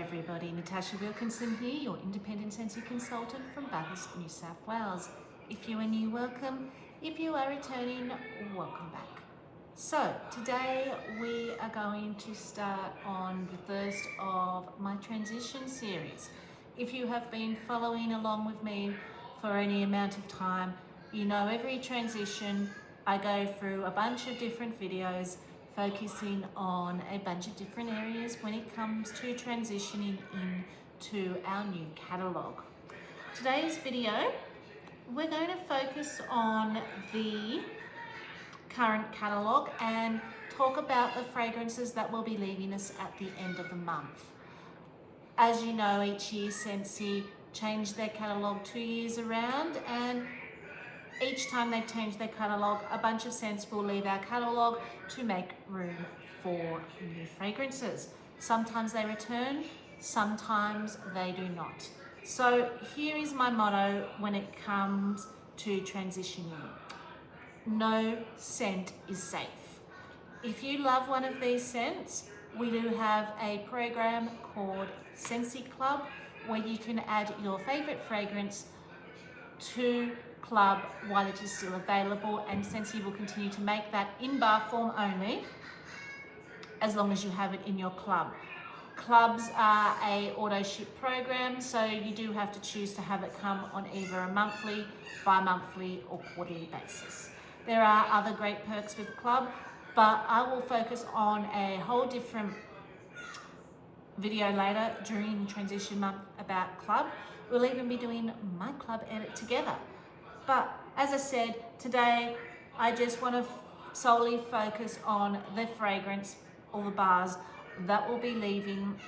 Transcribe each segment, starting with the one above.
everybody, Natasha Wilkinson here, your independent sensory consultant from Bathurst, New South Wales. If you are new, welcome. If you are returning, welcome back. So today we are going to start on the first of my transition series. If you have been following along with me for any amount of time, you know every transition I go through a bunch of different videos focusing on a bunch of different areas when it comes to transitioning into our new catalogue. Today's video, we're going to focus on the current catalogue and talk about the fragrances that will be leaving us at the end of the month. As you know, each year Scentsy changed their catalogue 2 years around, and each time they change their catalogue, a bunch of scents will leave our catalogue to make room for new fragrances. Sometimes they return, sometimes they do not. So here is my motto when it comes to transitioning. No scent is safe. If you love one of these scents, we do have a program called Scentsy Club where you can add your favorite fragrance to Club while it is still available, and Scentsy will continue to make that in bar form only as long as you have it in your club. Clubs are a auto ship program, so you do have to choose to have it come on either a monthly, bi-monthly or quarterly basis. There are other great perks with Club, but I will focus on a whole different video later during transition month about Club. We'll even be doing my Club edit together. But as I said, today I just want to solely focus on the fragrance or the bars that will be leaving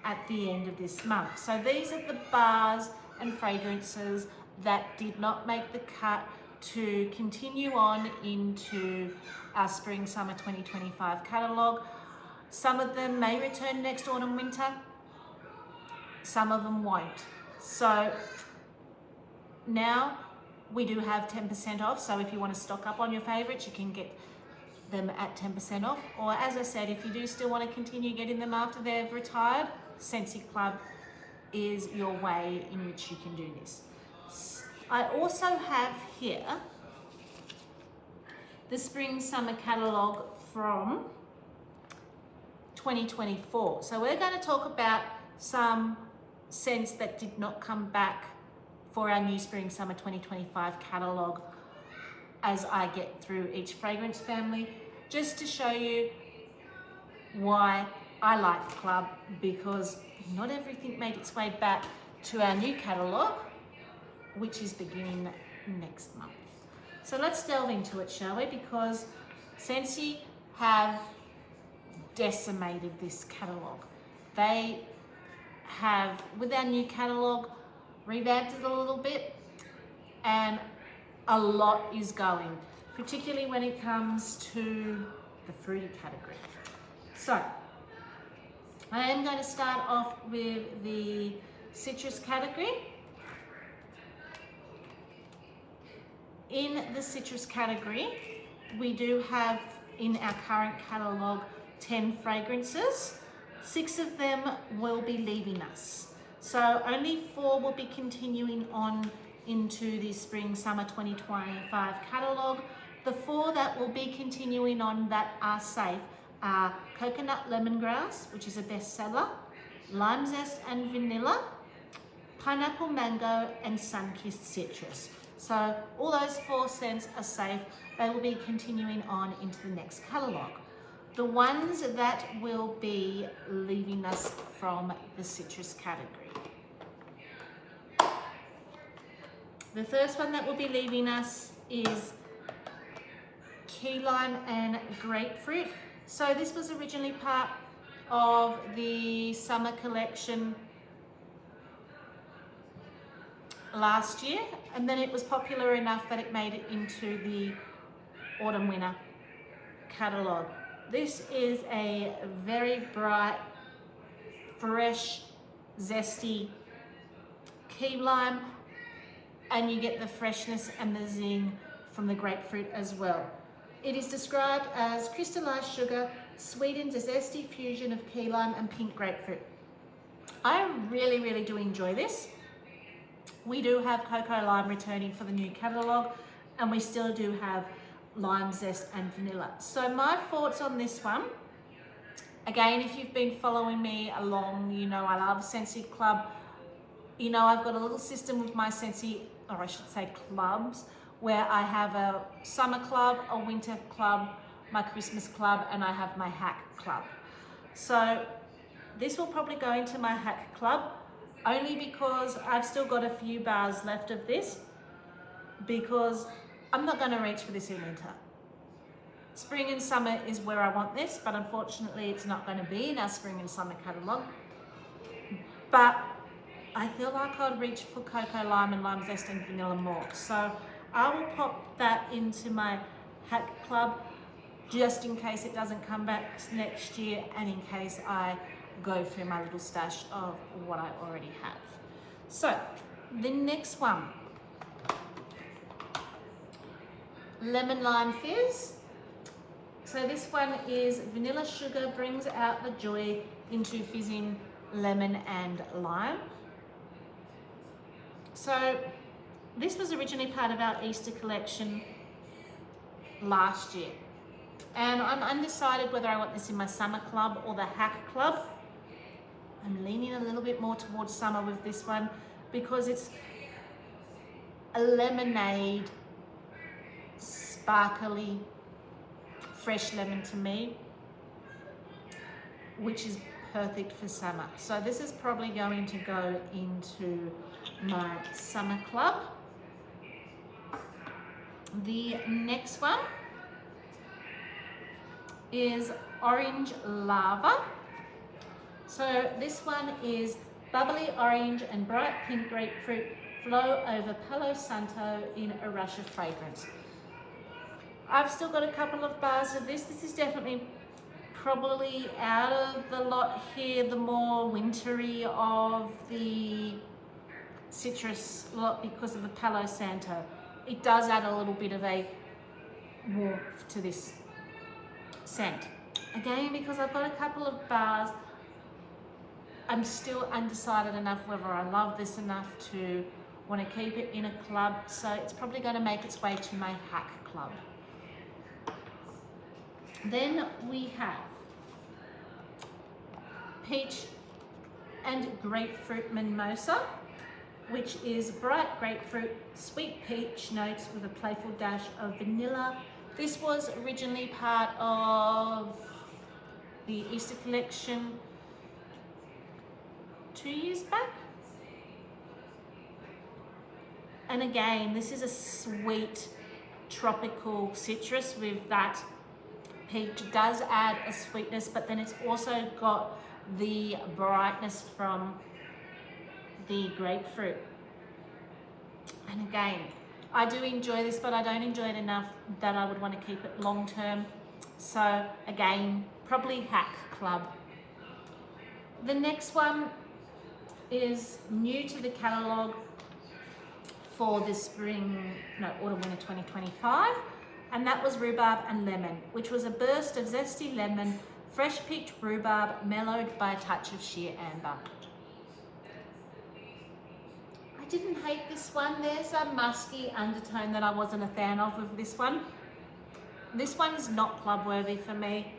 at the end of this month. So these are the bars and fragrances that did not make the cut to continue on into our spring summer 2025 catalogue. Some of them may return next autumn winter, some of them won't. So now we do have 10% off, so if you want to stock up on your favorites, you can get them at 10% off. Or as I said, if you do still want to continue getting them after they've retired, Scentsy Club is your way in which you can do this. I also have here the spring summer catalogue from 2024. So we're going to talk about some scents that did not come back for our new spring summer 2025 catalogue as I get through each fragrance family, just to show you why I like Club, because not everything made its way back to our new catalogue, which is beginning next month. So let's delve into it, shall we? Because Scentsy have decimated this catalogue. They have, with our new catalogue, revamped it a little bit, and a lot is going, particularly when it comes to the fruity category. So I am going to start off with the citrus category. In the citrus category, we do have in our current catalogue 10 fragrances. 6 of them will be leaving us. So only 4 will be continuing on into the spring summer 2025 catalogue. The 4 that will be continuing on that are safe are coconut lemongrass, which is a bestseller, lime zest and vanilla, pineapple mango, and sun-kissed citrus. So all those 4 scents are safe. They will be continuing on into the next catalogue. The ones that will be leaving us from the citrus category. The first one that will be leaving us is key lime and grapefruit. So this was originally part of the summer collection last year, and then it was popular enough that it made it into the autumn winter catalogue. This is a very bright, fresh, zesty key lime, and you get the freshness and the zing from the grapefruit as well. It is described as crystallized sugar, sweetened, a zesty fusion of key lime and pink grapefruit. I really, really do enjoy this. We do have Cocoa Lime returning for the new catalogue, and we still do have lime zest and vanilla. So my thoughts on this one, again, if you've been following me along, you know I love Scentsy Club. You know I've got a little system with my Scentsy, or I should say clubs, where I have a summer club, a winter club, my Christmas club, and I have my hack club. So this will probably go into my hack club, only because I've still got a few bars left of this, because I'm not going to reach for this in winter. Spring and summer is where I want this, but unfortunately it's not going to be in our spring and summer catalogue. But I feel like I'd reach for Cocoa Lime and Lime Zest and Vanilla more. So I will pop that into my hack club, just in case it doesn't come back next year, and in case I go through my little stash of what I already have. So the next one, Lemon Lime Fizz. So this one is vanilla sugar brings out the joy into fizzing lemon and lime. So this was originally part of our Easter collection last year, and I'm undecided whether I want this in my summer club or the hack club. I'm leaning a little bit more towards summer with this one, because it's a lemonade, sparkly, fresh lemon to me, which is perfect for summer. So this is probably going to go into my summer club. The next one is Orange Lava. So this one is bubbly orange and bright pink grapefruit flow over Palo Santo in a rush of fragrance. I've still got a couple of bars of this. This is definitely probably out of the lot here, the more wintry of the citrus lot, because of the Palo Santo. It does add a little bit of a warmth to this scent. Again, because I've got a couple of bars, I'm still undecided enough whether I love this enough to want to keep it in a club, so it's probably going to make its way to my hack club. Then we have Peach and Grapefruit Mimosa, which is bright grapefruit, sweet peach notes with a playful dash of vanilla. This was originally part of the Easter collection 2 years back. And again, this is a sweet tropical citrus with that peach. Does add a sweetness, but then it's also got the brightness from the grapefruit. And again, I do enjoy this, but I don't enjoy it enough that I would want to keep it long term. So again, probably hack club. The next one is new to the catalogue for the autumn winter 2025, and that was Rhubarb and Lemon, which was a burst of zesty lemon, fresh picked rhubarb mellowed by a touch of sheer amber. I didn't hate this one. There's a musky undertone that I wasn't a fan of with this one. This one is not club worthy for me.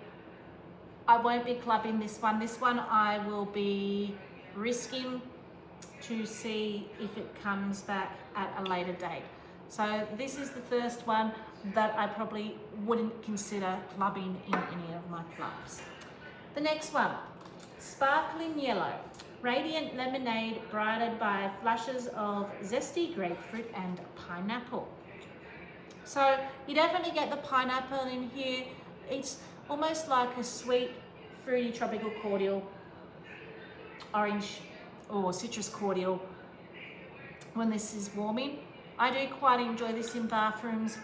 I won't be clubbing this one. This one I will be risking to see if it comes back at a later date. So this is the first one that I probably wouldn't consider clubbing in any of my clubs. The next one, Sparkling Yellow, radiant lemonade brightened by flashes of zesty grapefruit and pineapple. So you definitely get the pineapple in here. It's almost like a sweet, fruity tropical cordial, orange or citrus cordial when this is warming. I do quite enjoy this in bathrooms,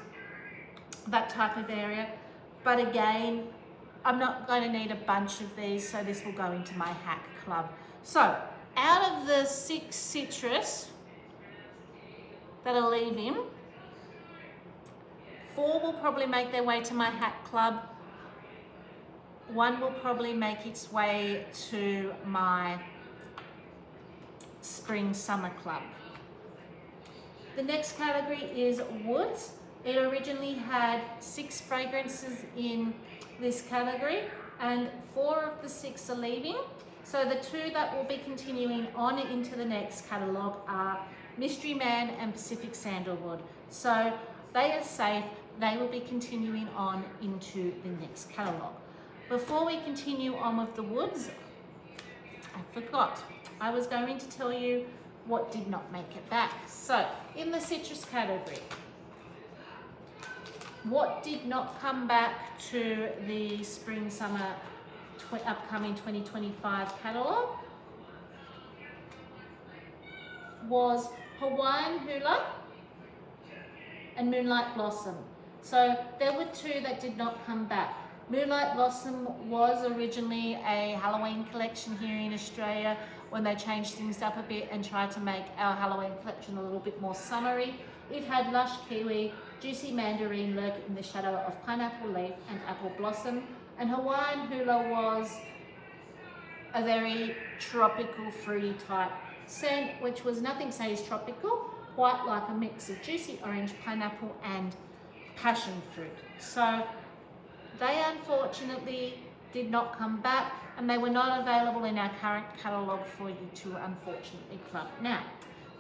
that type of area. But again, I'm not going to need a bunch of these, so this will go into my hack club. So out of the 6 citrus that are leaving, 4 will probably make their way to my hack club. 1 will probably make its way to my Spring Summer Club. The next category is woods. It originally had 6 fragrances in this category, and 4 of the 6 are leaving. So the 2 that will be continuing on into the next catalogue are Mystery Man and Pacific Sandalwood. So they are safe. They will be continuing on into the next catalogue. Before we continue on with the woods, I forgot. I was going to tell you what did not make it back. So in the citrus category, what did not come back to the spring summer upcoming 2025 catalogue was Hawaiian Hula and Moonlight Blossom. So there were 2 that did not come back. Moonlight Blossom was originally a Halloween collection here in Australia when they changed things up a bit and tried to make our Halloween collection a little bit more summery. It had lush kiwi, juicy mandarin lurk in the shadow of pineapple leaf and apple blossom. And Hawaiian Hula was a very tropical fruity type scent, which was nothing says tropical, quite like a mix of juicy orange, pineapple and passion fruit. So they unfortunately did not come back, and they were not available in our current catalogue for you to unfortunately club now.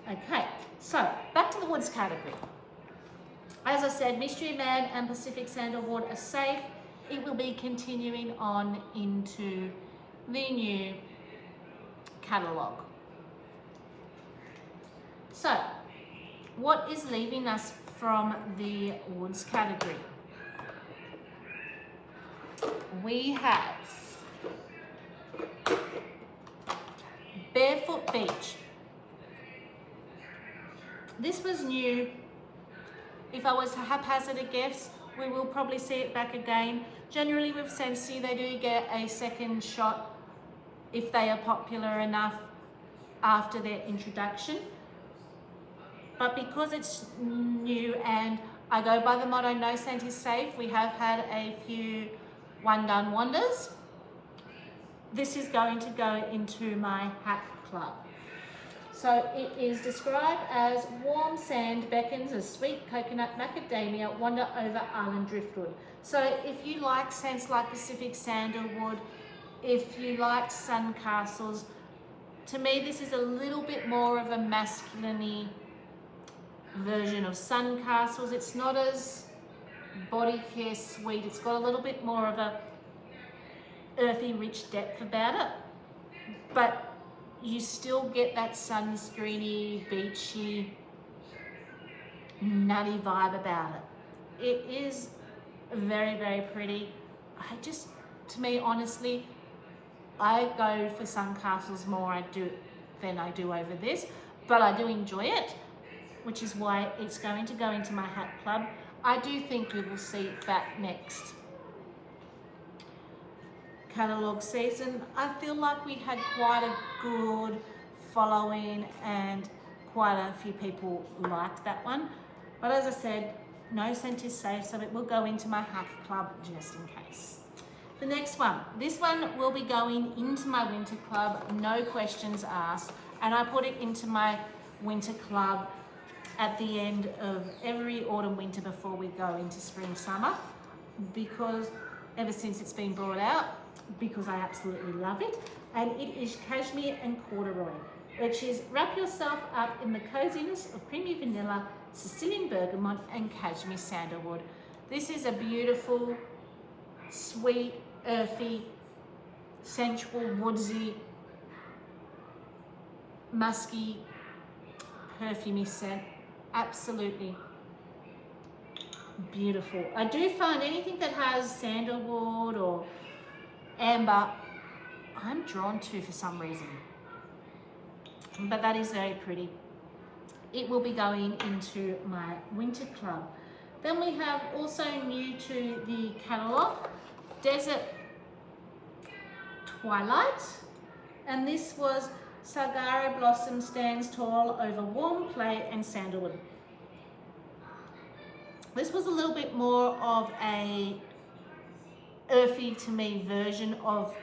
Okay, so back to the woods category. As I said, Mystery Man and Pacific Sandalwood are safe. It will be continuing on into the new catalogue. So, what is leaving us from the woods category? We have Barefoot Beach. This was new. If I was to haphazard a guess, we will probably see it back again. Generally with Scentsy, they do get a second shot if they are popular enough after their introduction. But because it's new and I go by the motto, no scent is safe, we have had a few one done wonders. This is going to go into my hack club. So it is described as warm sand beckons as sweet coconut macadamia wander over island driftwood. So if you like scents like Pacific Sandalwood, if you like sun castles, to me this is a little bit more of a masculine-y version of sun castles. It's not as body care sweet. It's got a little bit more of a earthy, rich depth about it, but you still get that sunscreeny, beachy, nutty vibe about it. It is very, very pretty. To me, honestly, I go for sun castles more than I do over this, but I do enjoy it, which is why it's going to go into my hat club. I do think we will see it back next catalogue season. I feel like we had quite a good following and quite a few people liked that one. But as I said, no scent is safe, so it will go into my hack club just in case. The next one, this one will be going into my winter club, no questions asked, and I put it into my winter club at the end of every autumn winter before we go into spring summer, because ever since it's been brought out, because I absolutely love it. And it is cashmere and corduroy, which is wrap yourself up in the coziness of creamy vanilla, Sicilian bergamot and cashmere sandalwood. This is a beautiful, sweet, earthy, sensual, woodsy, musky, perfumey scent. Absolutely beautiful. I do find anything that has sandalwood or amber, I'm drawn to for some reason. But that is very pretty. It will be going into my winter club. Then we have also new to the catalogue, Desert Twilight. And this was Saguaro Blossom stands tall over warm clay and sandalwood. This was a little bit more of a earthy to me version of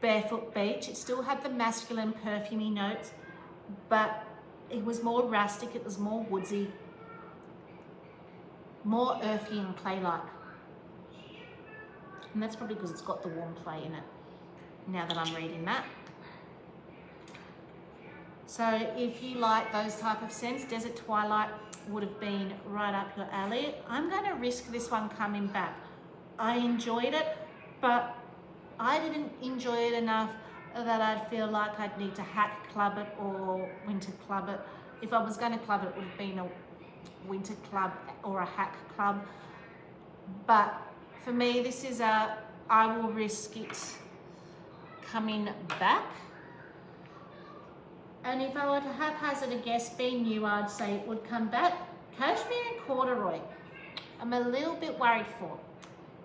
Barefoot Beach. It still had the masculine perfumey notes, but it was more rustic, it was more woodsy, more earthy and clay-like. And that's probably because it's got the warm clay in it, now that I'm reading that. So if you like those type of scents, Desert Twilight would have been right up your alley. I'm going to risk this one coming back. I enjoyed it, but I didn't enjoy it enough that I'd feel like I'd need to hack club it or winter club it. If I was going to club it, it would have been a winter club or a hack club. But for me, this is I will risk it coming back. And if I were to haphazard a guess, being new, I'd say it would come back. Cashmere and Corduroy, I'm a little bit worried for.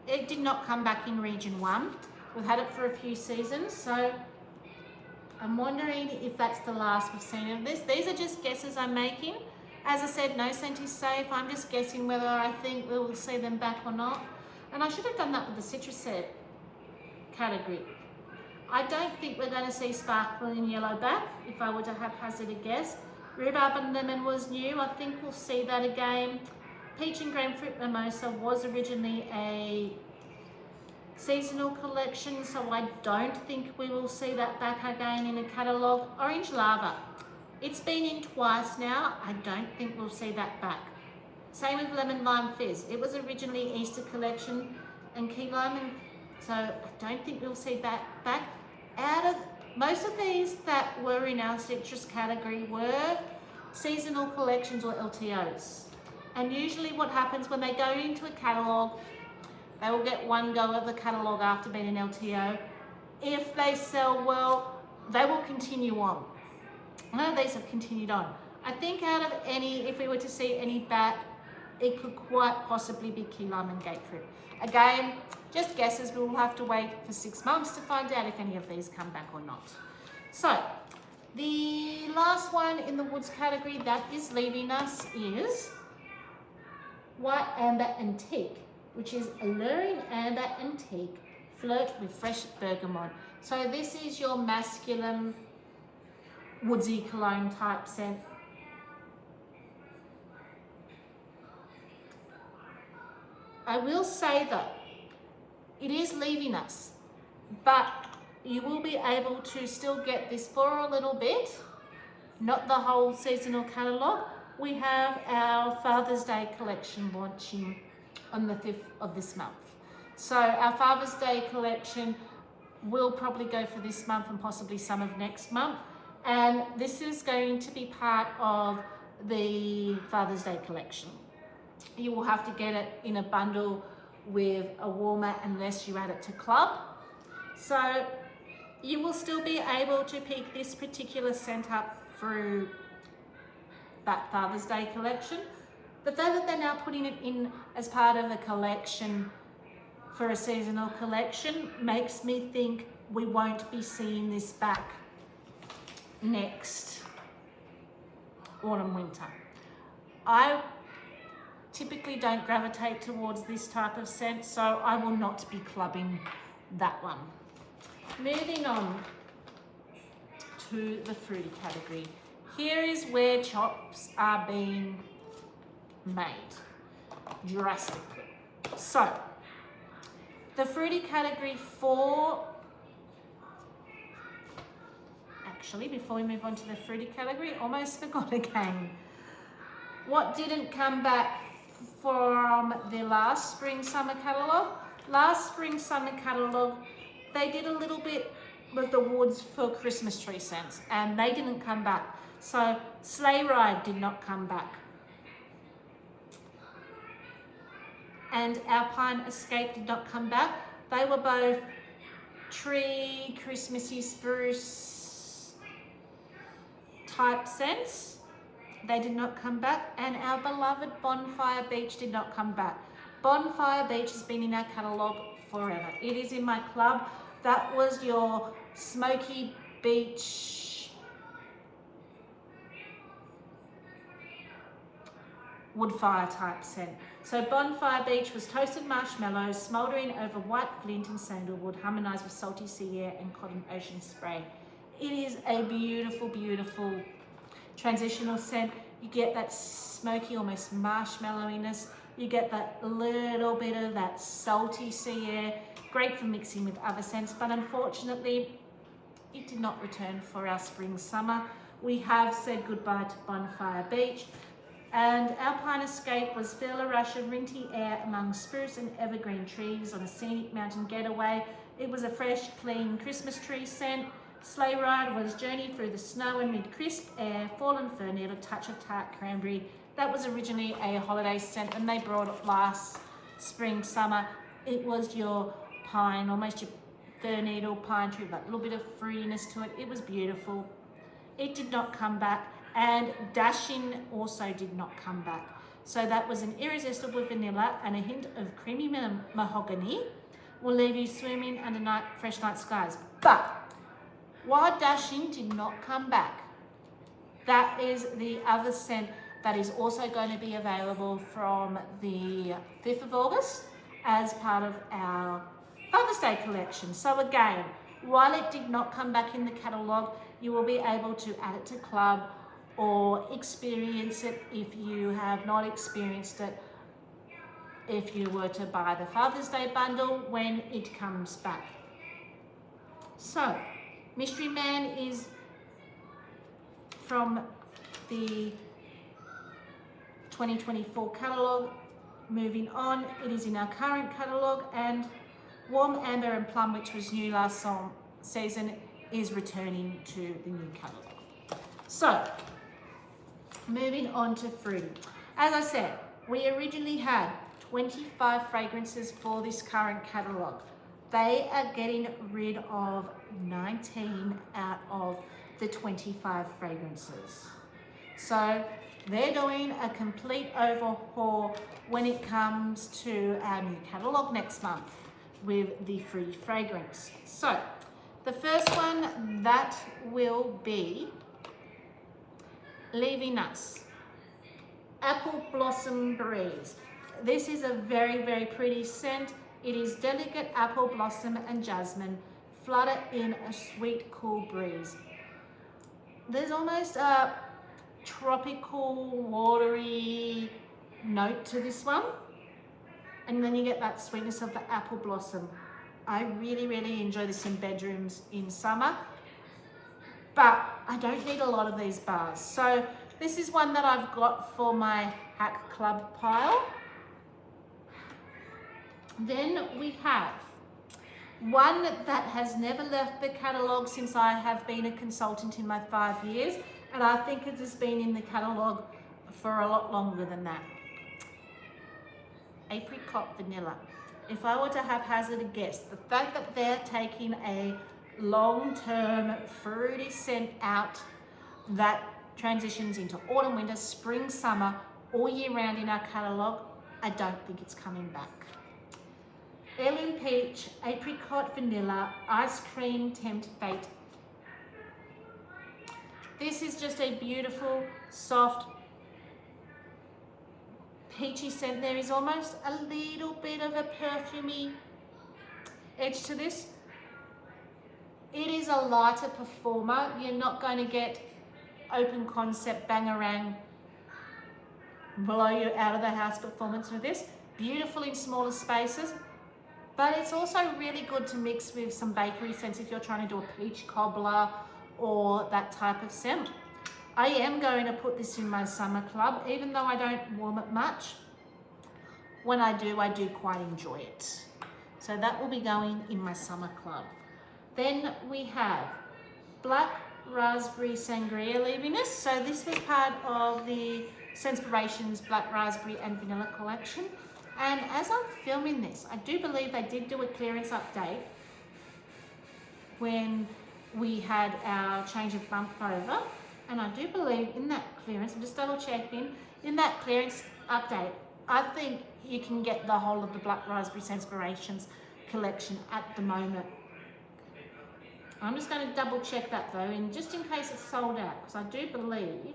It did not come back in Region 1. We've had it for a few seasons, so I'm wondering if that's the last we've seen of this. These are just guesses I'm making. As I said, no scent is safe. I'm just guessing whether I think we will see them back or not. And I should have done that with the citrus scent category. I don't think we're going to see sparkling yellow back, if I were to haphazard a guess. Rhubarb and lemon was new. I think we'll see that again. Peach and grapefruit mimosa was originally a seasonal collection, so I don't think we will see that back again in a catalogue. Orange lava, it's been in twice now. I don't think we'll see that back. Same with lemon lime fizz. It was originally Easter collection and key lime, and so I don't think we'll see that back. Out of most of these that were in our citrus category were seasonal collections or LTOs. And usually what happens when they go into a catalogue, they will get one go of the catalogue after being an LTO. If they sell well, they will continue on. None of these have continued on. I think out of any, if we were to see any back, it could quite possibly be key lime and grapefruit. Again, just guesses. We will have to wait for 6 months to find out if any of these come back or not. So, the last one in the woods category that is leaving us is White Amber Antique, which is Alluring Amber Antique Flirt with Fresh Bergamot. So this is your masculine woodsy cologne type scent. I will say though, it is leaving us, but you will be able to still get this for a little bit, not the whole seasonal catalogue. We have our Father's Day collection launching on the 5th of this month. So our Father's Day collection will probably go for this month and possibly some of next month. And this is going to be part of the Father's Day collection. You will have to get it in a bundle with a warmer unless you add it to club. So you will still be able to pick this particular scent up through that Father's Day collection. The fact that they're now putting it in as part of a collection for a seasonal collection makes me think we won't be seeing this back next autumn winter. I typically don't gravitate towards this type of scent, so I will not be clubbing that one. Moving on to the fruity category. Here is where chops are being made drastically. So the fruity category actually, before we move on to the fruity category, almost forgot again. What didn't come back from the last spring-summer catalogue? Last spring-summer catalogue, they did a little bit with the woods for Christmas tree scents, and they didn't come back. So Sleigh Ride did not come back. And Alpine Escape did not come back. They were both tree, Christmassy, spruce type scents. They did not come back. And our beloved Bonfire Beach did not come back. Bonfire Beach has been in our catalogue forever. It is in my club. That was your smoky beach wood fire type scent. So Bonfire Beach was toasted marshmallows smouldering over white flint and sandalwood, harmonised with salty sea air and cotton ocean spray. It is a beautiful, beautiful transitional scent. You get that smoky, almost marshmallowiness. You get that little bit of that salty sea air. Great for mixing with other scents, but unfortunately, it did not return for our spring summer. We have said goodbye to Bonfire Beach, and our pine escape was feel a rush of rinty air among spruce and evergreen trees on a scenic mountain getaway. It was a fresh, clean Christmas tree scent. Sleigh ride was journey through the snow amid crisp air, fallen fir needle, touch of tart cranberry. That was originally a holiday scent, and they brought it last spring, summer. It was your pine, almost your fir needle pine tree, that little bit of fruitiness to it. It was beautiful. It did not come back, and Dashing also did not come back. So that was an irresistible vanilla and a hint of creamy mahogany will leave you swimming under fresh night skies. But while Dashing did not come back, that is the other scent that is also going to be available from the 5th of August as part of our Father's Day collection. So again, while it did not come back in the catalogue, you will be able to add it to club or experience it if you have not experienced it, if you were to buy the Father's Day bundle when it comes back. So, Mystery Man is from the 2024 catalogue. Moving on, it is in our current catalogue, and Warm Amber and Plum, which was new last season, is returning to the new catalogue. So, moving on to Fruity. As I said, we originally had 25 fragrances for this current catalogue. They are getting rid of 19 out of the 25 fragrances. So they're doing a complete overhaul when it comes to our new catalogue next month with the Fruity fragrance. So the first one that will be leaving us, Apple Blossom Breeze. This is a very, very pretty scent. It is delicate apple blossom and jasmine, flooded in a sweet, cool breeze. There's almost a tropical, watery note to this one. And then you get that sweetness of the apple blossom. I really, really enjoy this in bedrooms in summer, but I don't need a lot of these bars. So this is one that I've got for my Hack Club pile. Then we have one that has never left the catalogue since I have been a consultant in my 5 years, and I think it has been in the catalogue for a lot longer than that. Apricot Vanilla. If I were to haphazard a guess, the fact that they're taking a long-term fruity scent out that transitions into autumn, winter, spring, summer, all year round in our catalogue, I don't think it's coming back. Heirloom Peach, Apricot Vanilla, Ice Cream Tempt Fate. This is just a beautiful, soft, peachy scent. There is almost a little bit of a perfumey edge to this. It is a lighter performer. You're not going to get open concept bangarang, blow you out of the house performance with this. Beautiful in smaller spaces, but it's also really good to mix with some bakery scents if you're trying to do a peach cobbler or that type of scent. I am going to put this in my summer club, even though I don't warm it much. When I do quite enjoy it. So that will be going in my summer club. Then we have Black Raspberry Sangria leaving us. So this was part of the Senspirations Black Raspberry and Vanilla collection. And as I'm filming this, I do believe they did do a clearance update when we had our change of bump over. And I do believe in that clearance, I'm just double checking, in that clearance update, I think you can get the whole of the Black Raspberry Senspirations collection at the moment. I'm just going to double check that though, and just in case it's sold out, because I do believe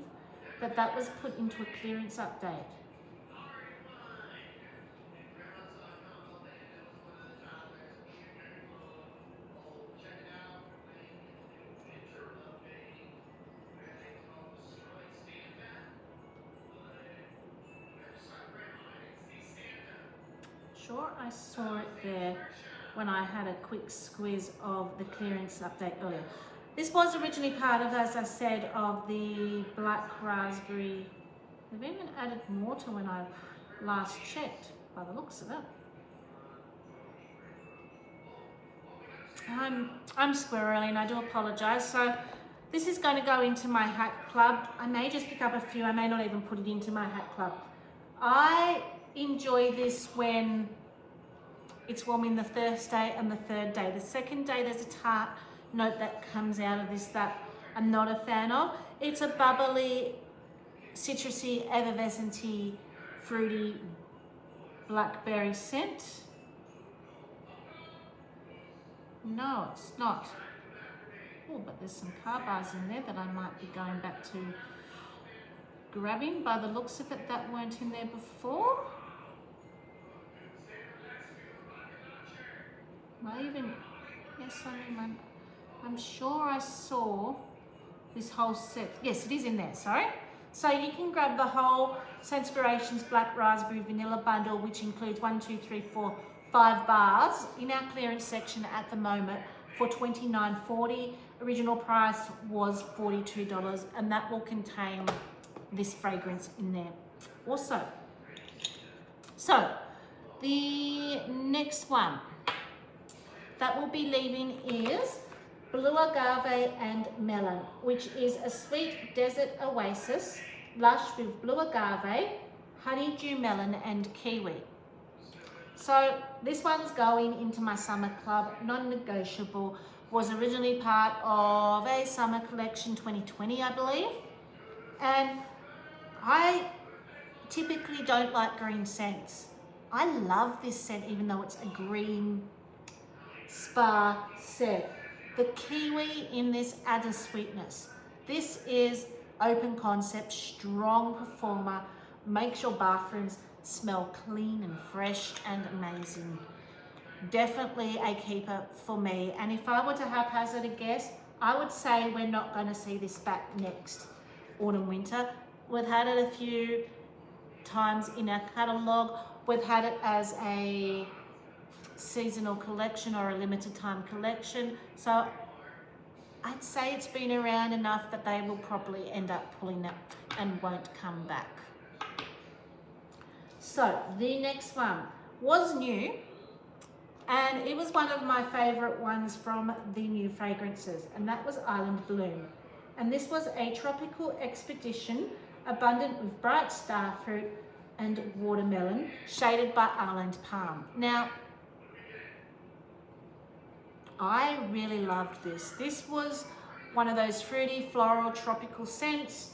that that was put into a clearance update. Sure, I saw it there when I had a quick squeeze of the clearance update earlier. This was originally part of, as I said, of the black raspberry. They've even added more to when I last checked, by the looks of it. I'm squirrely and I do apologise. So this is going to go into my hat club. I may just pick up a few. I may not even put it into my hat club. I enjoy this when it's warming the first day and the third day. The second day there's a tart note that comes out of this that I'm not a fan of. It's a bubbly, citrusy, effervescent-y, fruity blackberry scent. No, it's not. Oh, but there's some car bars in there that I might be going back to grabbing. By the looks of it, that weren't in there before. Yes, I'm sure I saw this whole set. Yes, it is in there, sorry. So you can grab the whole Senspirations Black Raspberry Vanilla Bundle, which includes 5 bars in our clearance section at the moment for $29.40. Original price was $42, and that will contain this fragrance in there also. So the next one that will be leaving is Blue Agave and Melon, which is a sweet desert oasis, lush with blue agave, honeydew melon and kiwi. So this one's going into my summer club, non-negotiable, was originally part of a summer collection 2020, I believe. And I typically don't like green scents. I love this scent even though it's a green spa scent. The kiwi in this adds a sweetness. This is open concept, strong performer, makes your bathrooms smell clean and fresh and amazing. Definitely a keeper for me. And if I were to haphazard a guess, I would say we're not going to see this back next autumn winter. We've had it a few times in our catalogue. We've had it as a seasonal collection or a limited time collection. So I'd say it's been around enough that they will probably end up pulling it and won't come back. So the next one was new, and it was one of my favorite ones from the new fragrances, and that was Island Bloom. And this was a tropical expedition abundant with bright starfruit and watermelon, shaded by island palm. Now, I really loved this. This was one of those fruity, floral, tropical scents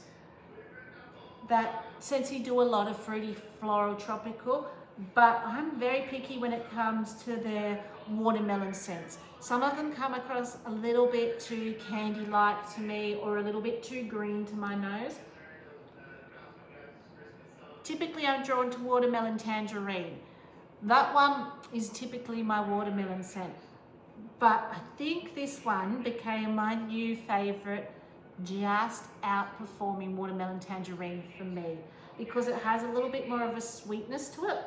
that Scentsy do a lot of fruity, floral, tropical, but I'm very picky when it comes to their watermelon scents. Some of them come across a little bit too candy-like to me or a little bit too green to my nose. Typically, I'm drawn to watermelon tangerine. That one is typically my watermelon scent. But I think this one became my new favorite, just outperforming watermelon tangerine for me, because it has a little bit more of a sweetness to it.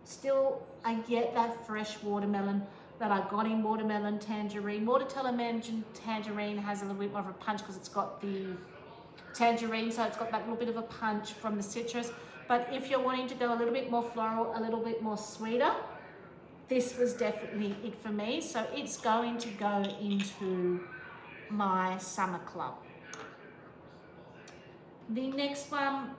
Still, I get that fresh watermelon that I got in watermelon tangerine. Watermelon tangerine has a little bit more of a punch because it's got the tangerine, so it's got that little bit of a punch from the citrus. But if you're wanting to go a little bit more floral, a little bit more sweeter, this was definitely it for me. So it's going to go into my summer club. The next one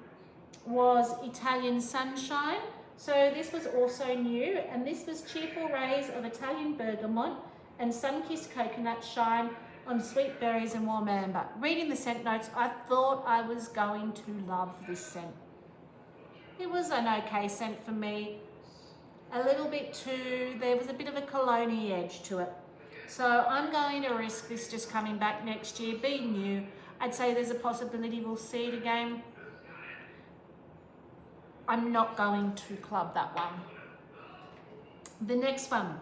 was Italian Sunshine. So this was also new, and this was cheerful rays of Italian bergamot and sun-kissed coconut shine on sweet berries and warm amber. Reading the scent notes, I thought I was going to love this scent. It was an okay scent for me. A little bit too, there was a bit of a cologne-y edge to it. So I'm going to risk this just coming back next year, being new. I'd say there's a possibility we'll see it again. I'm not going to club that one. The next one,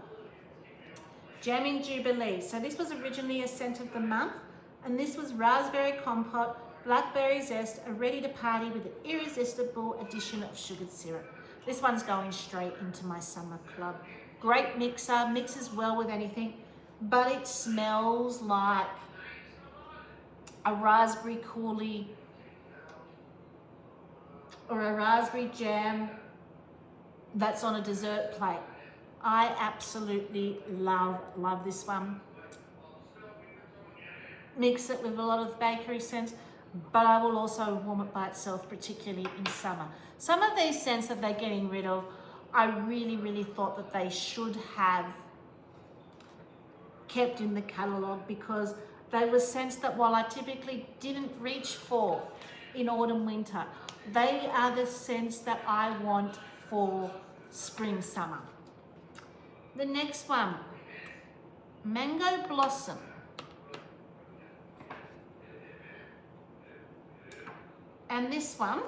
Jamming Jubilee. So this was originally a scent of the month, and this was raspberry compote, blackberry zest, a ready to party with an irresistible addition of sugared syrup. This one's going straight into my summer club. Great mixer, mixes well with anything, but it smells like a raspberry coulis or a raspberry jam that's on a dessert plate. I absolutely love this one. Mix it with a lot of bakery scents, but I will also warm it by itself, particularly in summer. Some of these scents that they're getting rid of, I really thought that they should have kept in the catalogue, because they were scents that, while I typically didn't reach for in autumn, winter, they are the scents that I want for spring, summer. The next one, Mango Blossom. And this one,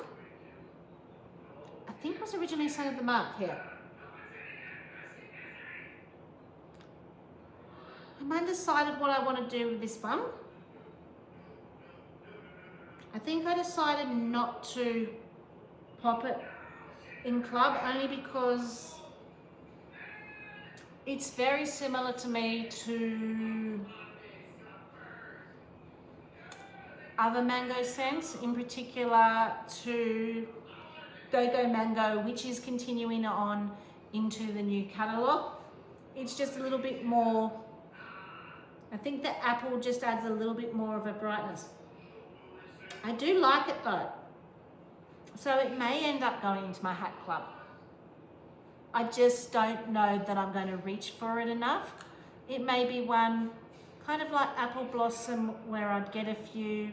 I think was originally scent of the month here. I'm undecided what I want to do with this one. I think I decided not to pop it in club, only because it's very similar to me to other mango scents, in particular to Go-Go Mango, which is continuing on into the new catalogue. It's just a little bit more, I think the apple just adds a little bit more of a brightness. I do like it though, so it may end up going into my hat club. I just don't know that I'm going to reach for it enough. It may be one kind of like Apple Blossom, where I'd get a few,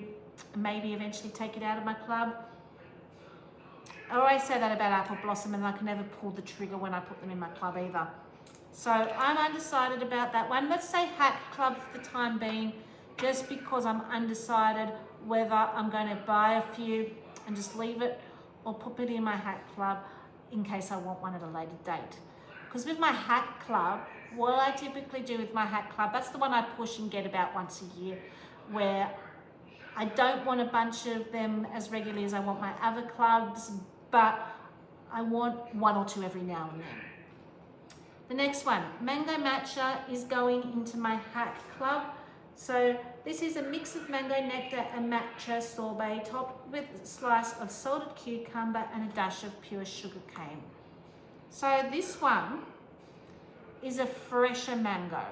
maybe eventually take it out of my club. I always say that about Apple Blossom, and I can never pull the trigger when I put them in my club either. So I'm undecided about that one. Let's say hat club for the time being, just because I'm undecided whether I'm going to buy a few and just leave it, or put it in my hat club in case I want one at a later date. Because with my hat club, what I typically do with my hat club, that's the one I push and get about once a year, where I don't want a bunch of them as regularly as I want my other clubs, but I want one or two every now and then. The next one, Mango Matcha, is going into my hat club. So this is a mix of mango nectar and matcha sorbet, topped with a slice of salted cucumber and a dash of pure sugar cane. So this one is a fresher mango,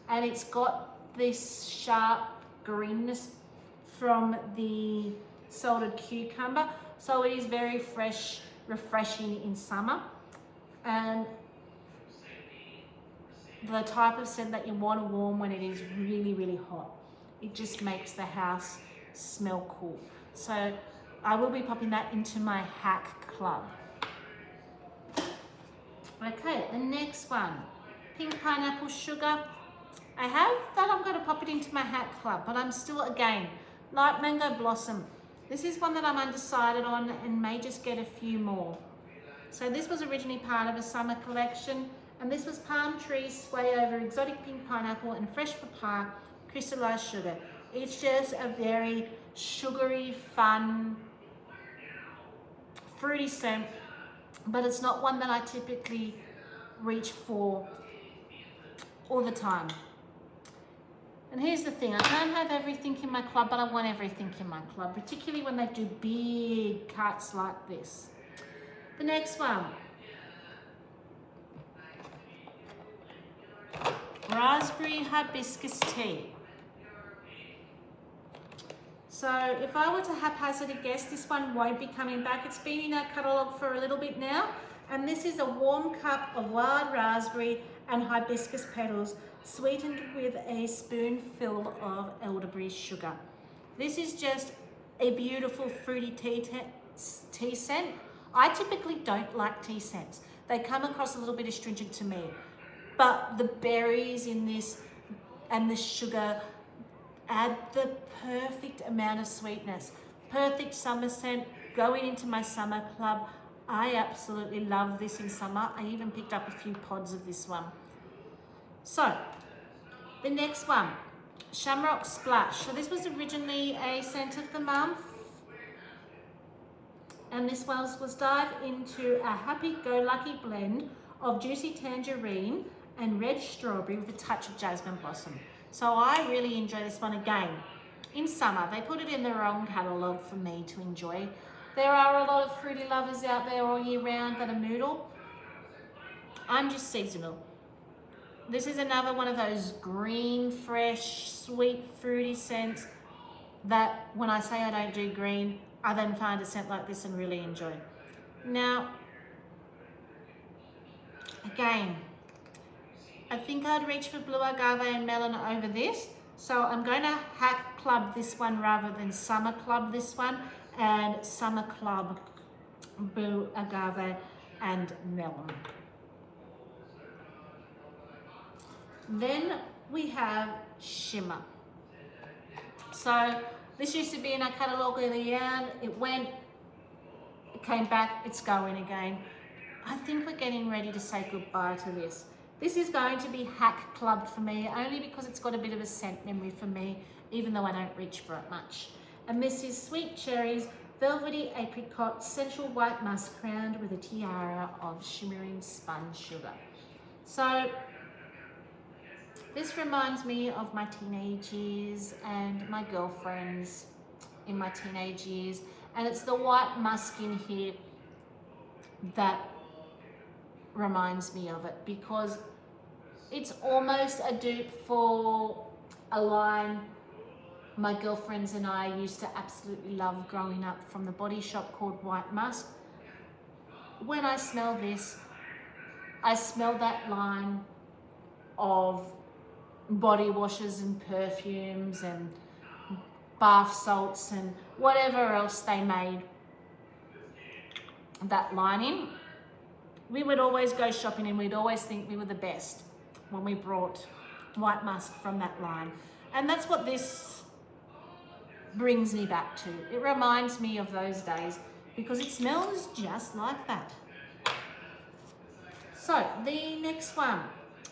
and it's got this sharp greenness from the salted cucumber. So it is very fresh, refreshing in summer, and the type of scent that you want to warm when it is really hot. It just makes the house smell cool. So I will be popping that into my hat club. Okay, the next one, Pink Pineapple Sugar. I have that I'm going to pop it into my hat club, but I'm still, again, like Mango Blossom. This is one that I'm undecided on and may just get a few more. So this was originally part of a summer collection, and this was palm tree, sway over, exotic pink pineapple, and fresh papaya, crystallized sugar. It's just a very sugary, fun, fruity scent, but it's not one that I typically reach for all the time. And here's the thing, I can't have everything in my club, but I want everything in my club, particularly when they do big cuts like this. The next one, Raspberry Hibiscus Tea. So if I were to haphazard a guess, this one won't be coming back. It's been in our catalogue for a little bit now, and this is a warm cup of wild raspberry and hibiscus petals, sweetened with a spoonful of elderberry sugar. This is just a beautiful fruity tea scent. I typically don't like tea scents. They come across a little bit astringent to me, but the berries in this and the sugar add the perfect amount of sweetness. Perfect summer scent going into my summer club. I absolutely love this in summer. I even picked up a few pods of this one. So the next one, Shamrock Splash. So this was originally a scent of the month, And this was dive into a happy-go-lucky blend of juicy tangerine and red strawberry with a touch of jasmine blossom. So I really enjoy this one again. In summer, they put it in the wrong catalogue for me to enjoy. There are a lot of fruity lovers out there all year round that are moodle. I'm just seasonal. This is another one of those green, fresh, sweet, fruity scents that when I say I don't do green, I then find a scent like this and really enjoy. Now, again, I think I'd reach for blue agave and melon over this. So I'm going to hack club this one rather than summer club this one, and summer club blue agave and melon. Then we have shimmer. So this used to be in our catalogue early on. It went, it came back, it's going again. I think we're getting ready to say goodbye to this. This is going to be hack clubbed for me, only because it's got a bit of a scent memory for me, even though I don't reach for it much. And this is Sweet Cherries, Velvety Apricot, Sensual White Musk crowned with a tiara of shimmering spun sugar. So this reminds me of my teenage years and my girlfriends in my teenage years. And it's the white musk in here that reminds me of it, because it's almost a dupe for a line my girlfriends and I used to absolutely love growing up from the Body Shop called White Musk. When I smell this, I smell that line of body washes and perfumes and bath salts and whatever else they made that line in. We would always go shopping and we'd always think we were the best when we brought White Musk from that line. And that's what this brings me back to. It reminds me of those days because it smells just like that. So the next one,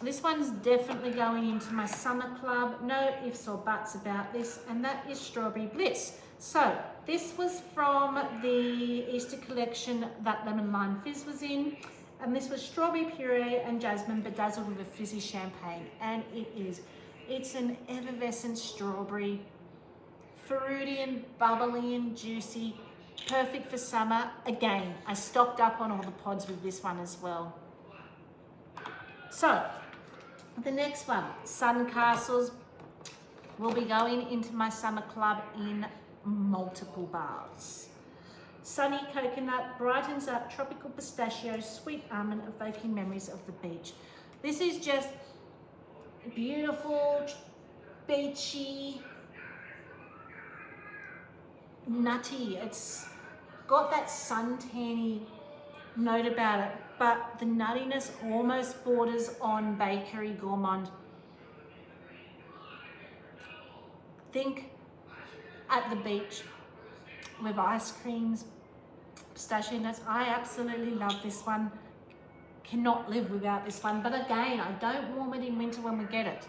this one's definitely going into my summer club, no ifs or buts about this, and that is Strawberry Bliss. So this was from the Easter collection that Lemon Lime Fizz was in, and this was strawberry puree and jasmine bedazzled with a fizzy champagne, and it's an effervescent strawberry, fruity and bubbly and juicy, perfect for summer. Again, I stocked up on all the pods with this one as well. So the next one, Sun Castles, will be going into my summer club in multiple bars. Sunny coconut brightens up tropical pistachio, sweet almond, evoking memories of the beach. This is just beautiful, beachy, nutty. It's got that suntanny note about it, but the nuttiness almost borders on bakery gourmand. Think at the beach with ice creams, pistachio nuts. I absolutely love this one. Cannot live without this one. But again, I don't warm it in winter when we get it.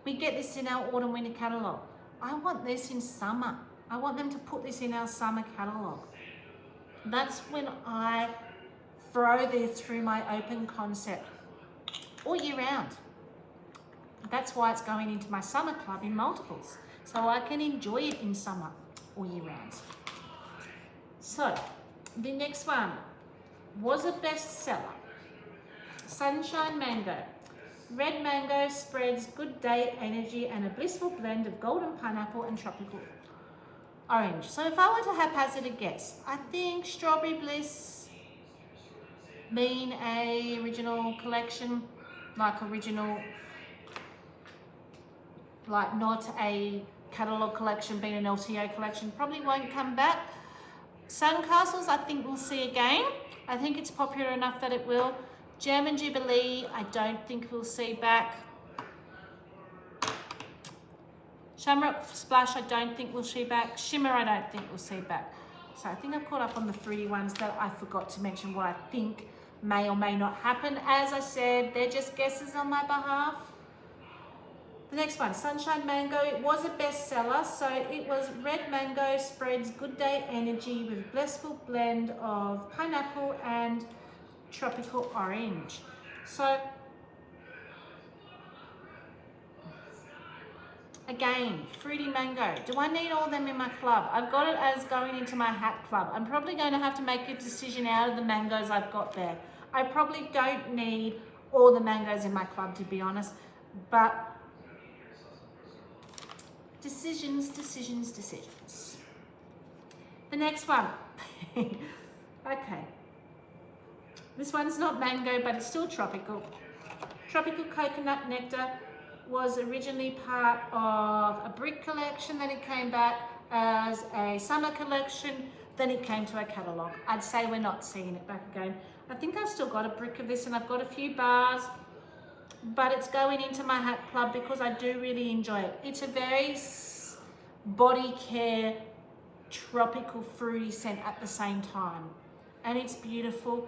We get this in our autumn winter catalogue. I want this in summer. I want them to put this in our summer catalogue. That's when I throw this through my open concept all year round. That's why it's going into my summer club in multiples, so I can enjoy it in summer all year round. So the next one was a bestseller. Sunshine Mango. Red mango spreads good day energy and a blissful blend of golden pineapple and tropical orange. So if I were to haphazard a guess, I think Strawberry Bliss, being a original collection, like not a catalogue collection, being an LTO collection, probably won't come back. Sun Castles, I think we'll see again. I think it's popular enough that it will. Gem and Jubilee, I don't think we'll see back. Shamrock Splash, I don't think we'll see back. Shimmer, I don't think we'll see back. So I think I've caught up on the fruity ones that I forgot to mention what I think may or may not happen. As I said, they're just guesses on my behalf. The next one, Sunshine Mango. It was a bestseller. So it was red mango spreads good day energy with blissful blend of pineapple and tropical orange. So again, fruity mango. Do I need all of them in my club? I've got it as going into my hat club. I'm probably going to have to make a decision out of the mangoes I've got there. I probably don't need all the mangoes in my club, to be honest, but decisions. The next one. Okay. This one's not mango, but it's still tropical. Tropical coconut nectar was originally part of a brick collection, then it came back as a summer collection, then it came to a catalogue. I'd say we're not seeing it back again. I think I've still got a brick of this and I've got a few bars, but it's going into my hat club because I do really enjoy it. It's a very body care, tropical fruity scent at the same time, and it's beautiful.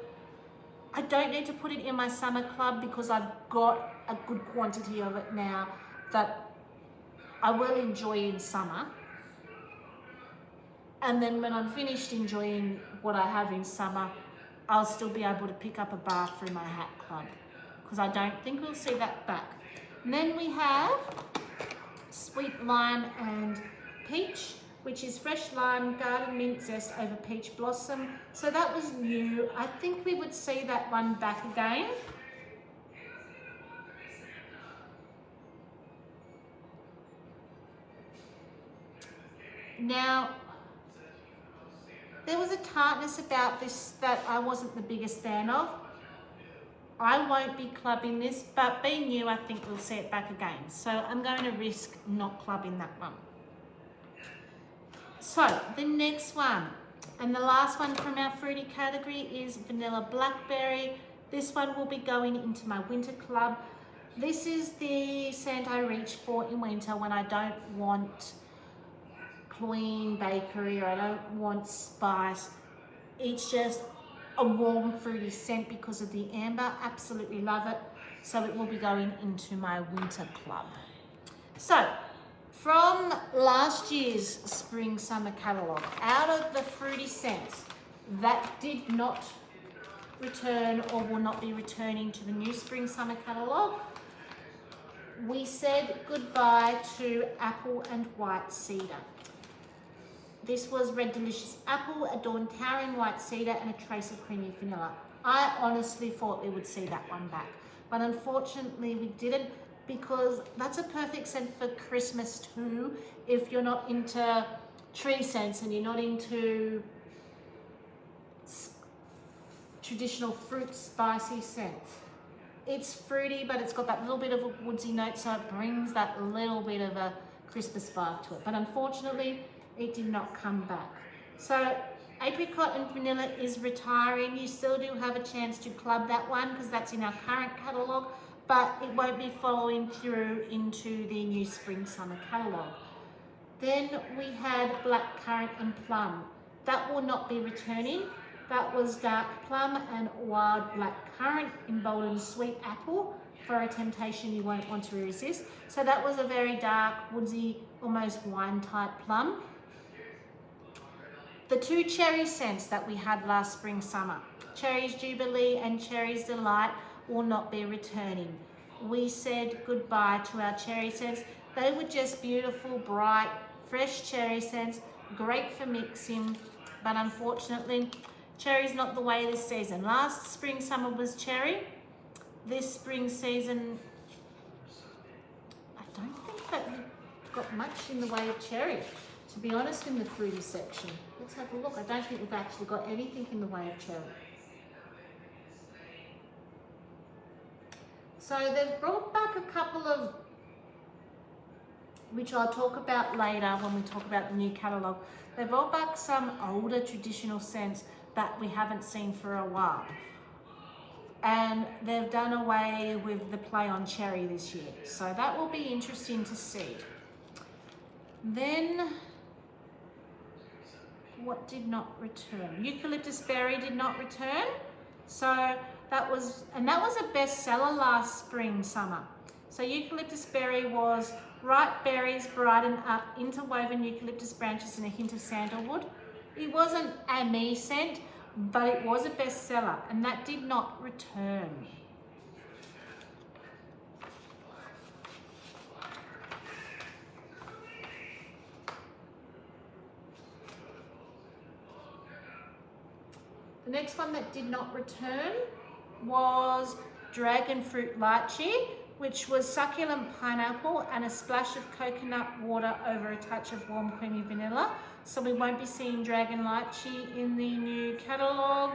I don't need to put it in my summer club because I've got a good quantity of it now that I will enjoy in summer. And then when I'm finished enjoying what I have in summer, I'll still be able to pick up a bar through my hat club because I don't think we'll see that back. And then we have sweet lime and peach, which is fresh lime, garden mint zest over peach blossom. So that was new. I think we would see that one back again. Now, there was a tartness about this that I wasn't the biggest fan of. I won't be clubbing this, but being new, I think we'll see it back again. So I'm going to risk not clubbing that one. So the next one, and the last one from our fruity category, is vanilla blackberry. This one will be going into my winter club. This is the scent I reach for in winter when I don't want clean bakery or I don't want spice. It's just a warm fruity scent because of the amber. Absolutely love it. So it will be going into my winter club. So from last year's spring summer catalogue, out of the fruity scents that did not return or will not be returning to the new spring summer catalogue, we said goodbye to apple and white cedar. This was Red Delicious Apple, Adorned Towering White Cedar, and a trace of creamy vanilla. I honestly thought we would see that one back, but unfortunately we didn't, because that's a perfect scent for Christmas too, if you're not into tree scents and you're not into traditional fruit spicy scents. It's fruity, but it's got that little bit of a woodsy note, so it brings that little bit of a Christmas vibe to it. But unfortunately, it did not come back. So apricot and vanilla is retiring. You still do have a chance to club that one because that's in our current catalogue, but it won't be following through into the new spring summer catalogue. Then we had black currant and plum. That will not be returning. That was dark plum and wild black currant, emboldened sweet apple for a temptation you won't want to resist. So that was a very dark, woodsy, almost wine type plum. The two cherry scents that we had last spring summer, Cherries Jubilee and Cherries Delight, will not be returning. We said goodbye to our cherry scents. They were just beautiful, bright, fresh cherry scents, great for mixing, but unfortunately, cherry's not the way this season. Last spring summer was cherry. This spring season, I don't think that we've got much in the way of cherry, to be honest, in the fruity section. Let's have a look. I don't think we've actually got anything in the way of cherry. So they've brought back a couple of, which I'll talk about later when we talk about the new catalogue. They brought back some older traditional scents that we haven't seen for a while. And they've done away with the play on cherry this year. So that will be interesting to see. Then, what did not return? Eucalyptus berry did not return. So that was a bestseller last spring, summer. So eucalyptus berry was ripe berries brighten up interwoven eucalyptus branches and a hint of sandalwood. It wasn't a me scent, but it was a bestseller, and that did not return. The next one that did not return was dragon fruit lychee, which was succulent pineapple and a splash of coconut water over a touch of warm creamy vanilla. So we won't be seeing dragon lychee in the new catalogue.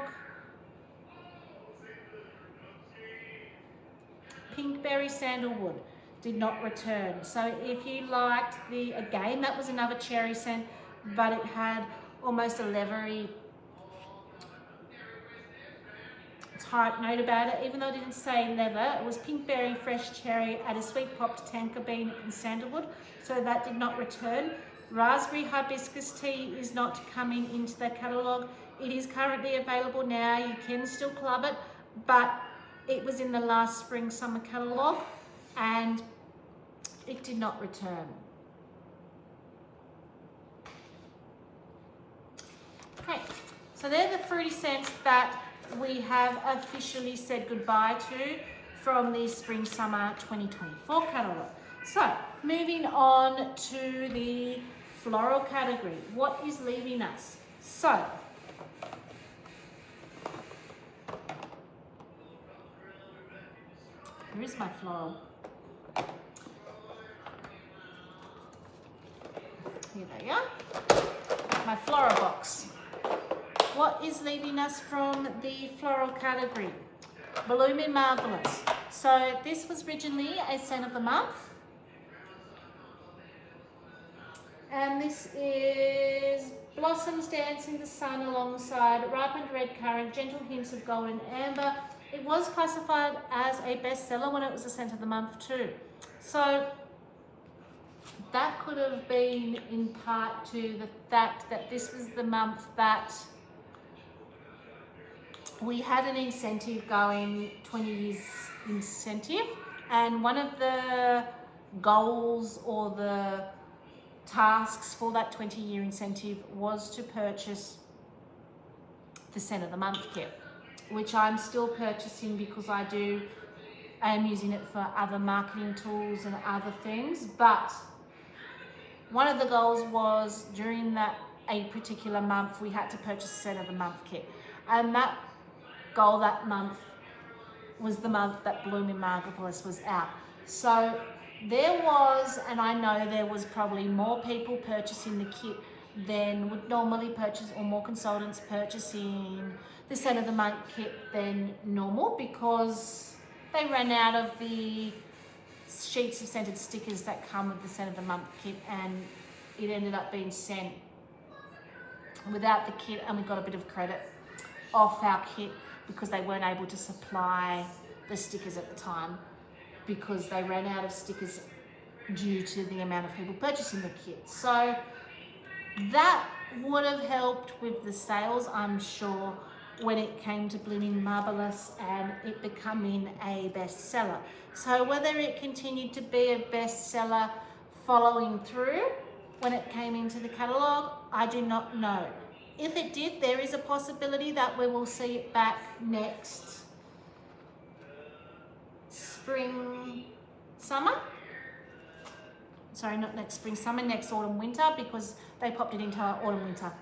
Pinkberry sandalwood did not return. So if you liked again, that was another cherry scent, but it had almost a leathery type note about it, even though it didn't say leather. It was pinkberry, fresh cherry, add a sweet popped tonka bean and sandalwood, so that did not return. Raspberry hibiscus tea is not coming into the catalogue. It is currently available now. You can still club it, but it was in the last spring summer catalogue and it did not return. Okay, so they're the fruity scents that we have officially said goodbye to from the spring summer 2024 catalogue. So moving on to the floral category, what is leaving us? So here is my floral. Here they are, my floral box. What is leaving us from the floral category? Blooming Marvellous. So this was originally a scent of the month. And this is Blossoms Dance in the Sun alongside Ripened Red Currant, Gentle Hints of Golden Amber. It was classified as a bestseller when it was a scent of the month too. So that could have been in part to the fact that this was the month that we had an incentive going, 20 years incentive, and one of the goals or the tasks for that 20-year incentive was to purchase the Scent of the Month kit, which I'm still purchasing because I am using it for other marketing tools and other things. But one of the goals was during a particular month we had to purchase the Scent of the Month kit, and that goal that month was the month that Blooming Marvellous was out. So there was, and I know there was probably more people purchasing the kit than would normally purchase, or more consultants purchasing the Scent of the Month kit than normal, because they ran out of the sheets of scented stickers that come with the Scent of the Month kit, and it ended up being sent without the kit, and we got a bit of credit off our kit because they weren't able to supply the stickers at the time because they ran out of stickers due to the amount of people purchasing the kit. So that would have helped with the sales, I'm sure, when it came to Blooming Marvellous and it becoming a bestseller. So whether it continued to be a bestseller following through when it came into the catalogue, I do not know. If it did, there is a possibility that we will see it back next spring, summer. Sorry, not next spring, summer, next autumn, winter, because they popped it into our autumn, winter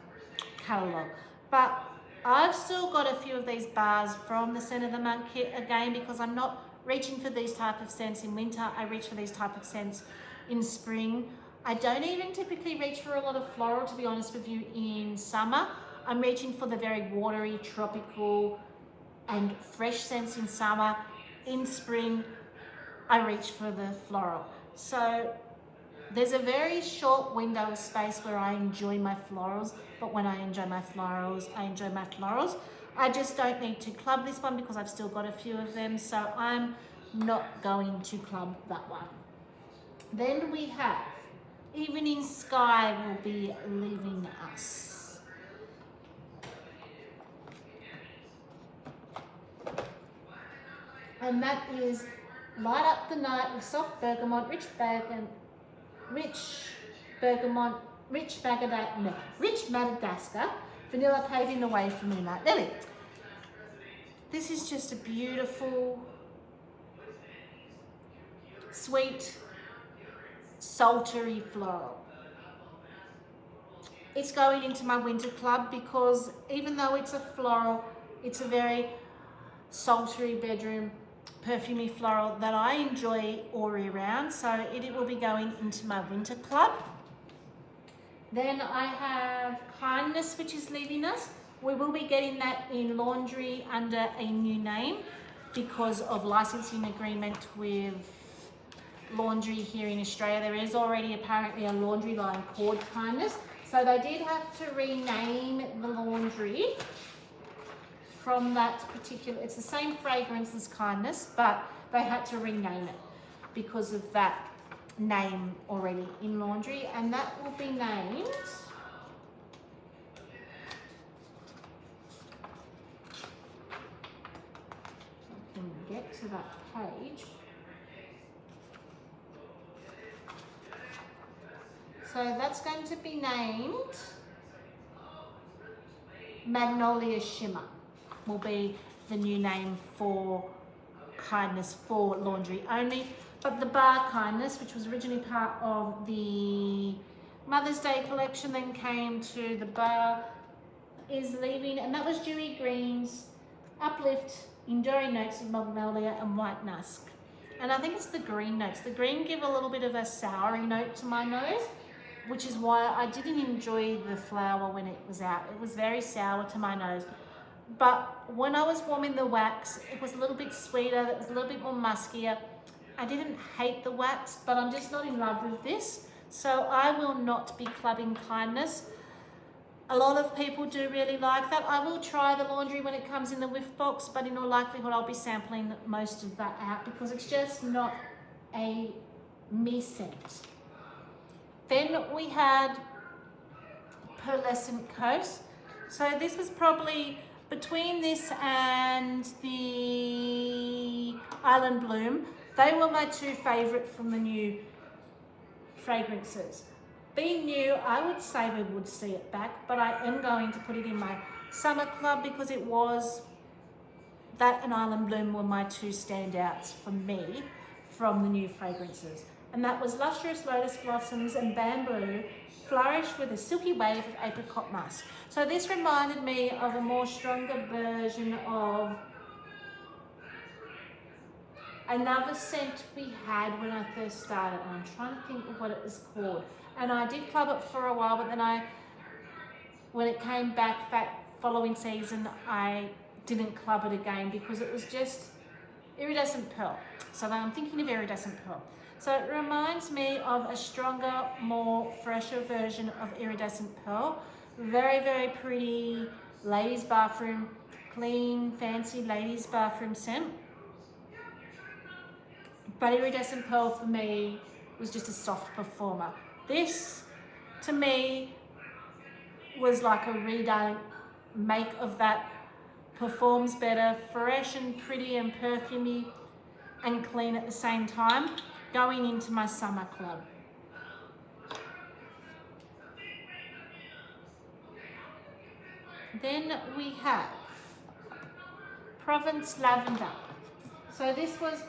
catalogue. But I've still got a few of these bars from the Scent of the Month kit, again, because I'm not reaching for these type of scents in winter. I reach for these type of scents in spring. I don't even typically reach for a lot of floral, to be honest with you, in summer. I'm reaching for the very watery, tropical and fresh scents in summer. In spring, I reach for the floral. So there's a very short window of space where I enjoy my florals, but when I enjoy my florals, I enjoy my florals. I just don't need to club this one because I've still got a few of them, so I'm not going to club that one. Then we have Evening Sky will be leaving us. And that is Light up the night with soft bergamot, rich Madagascar, vanilla paving the way for moonlight lily. This is just a beautiful, sweet, sultry floral. It's going into my winter club because even though it's a floral, it's a very sultry bedroom perfumey floral that I enjoy all year round, so it will be going into my winter club. Then I have Kindness, which is leaving us. We will be getting that in laundry under a new name because of licensing agreement with laundry here in Australia. There is already apparently a laundry line called Kindness, so they did have to rename the laundry from that particular, it's the same fragrance as Kindness, but they had to rename it because of that name already in laundry, and that will be named I can get to that page. So that's going to be named Magnolia Shimmer, will be the new name for Kindness for laundry only. But the bar Kindness, which was originally part of the Mother's Day collection, then came to the bar, is leaving, and that was Dewy Greens, Uplift, Enduring Notes of Magnolia and White Musk. And I think it's the green notes. The green give a little bit of a soury note to my nose, which is why I didn't enjoy the flower when it was out. It was very sour to my nose. But when I was warming the wax, it was a little bit sweeter, it was a little bit more muskier. I didn't hate the wax, but I'm just not in love with this. So I will not be clubbing Kindness. A lot of people do really like that. I will try the laundry when it comes in the whiff box, but in all likelihood I'll be sampling most of that out because it's just not a me scent. Then we had Pearlescent Coast. So this was probably between this and the Island Bloom. They were my two favourite from the new fragrances. Being new, I would say we would see it back, but I am going to put it in my summer club because it was, that and Island Bloom were my two standouts for me from the new fragrances. And that was Lustrous Lotus Blossoms and Bamboo Flourish with a Silky Wave of Apricot Musk. So this reminded me of a more stronger version of another scent we had when I first started, and I'm trying to think of what it was called. And I did club it for a while, but then when it came back that following season, I didn't club it again because it was just Iridescent Pearl. So I'm thinking of Iridescent Pearl. So it reminds me of a stronger, more fresher version of Iridescent Pearl. Very, very pretty ladies' bathroom, clean, fancy ladies' bathroom scent. But Iridescent Pearl for me was just a soft performer. This, to me, was like a redone make of that. Performs better, fresh and pretty and perfumey and clean at the same time, going into my summer club. Then we have Provence Lavender. So this was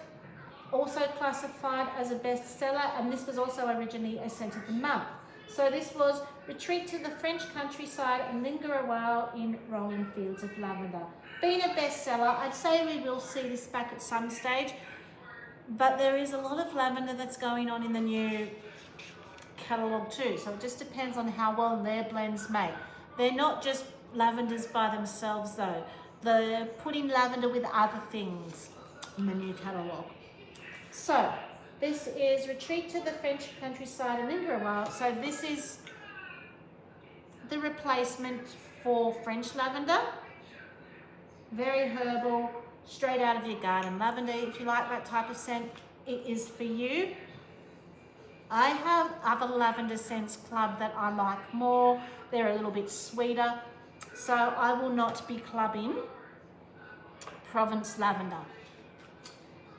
also classified as a bestseller, and this was also originally a scent of the month. So this was Retreat to the French Countryside and Linger a While in Rolling Fields of Lavender. Being a bestseller, I'd say we will see this back at some stage, but there is a lot of lavender that's going on in the new catalogue too, so it just depends on how well their blends make. They're not just lavenders by themselves though. They're putting lavender with other things in the new catalogue. So this is Retreat to the French Countryside and Linger a While. So this is the replacement for French lavender. Very herbal, straight out of your garden lavender. If you like that type of scent, it is for you. I have other lavender scents club that I like more. They're a little bit sweeter. So I will not be clubbing Provence Lavender.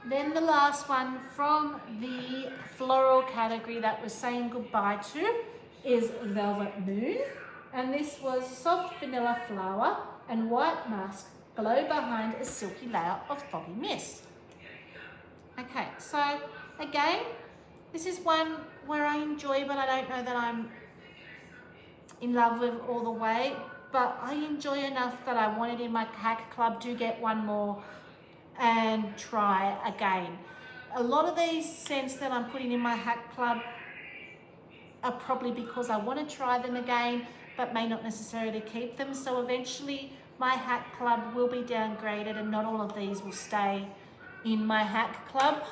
Then the last one from the floral category that we're saying goodbye to is Velvet Moon. And this was soft vanilla flower and white musk glow behind a silky layer of foggy mist. Okay, so again, this is one where I enjoy, but I don't know that I'm in love with all the way. But I enjoy enough that I wanted in my hack club to get one more and try again. A lot of these scents that I'm putting in my hack club are probably because I want to try them again, but may not necessarily keep them. So eventually my hack club will be downgraded and not all of these will stay in my hack club.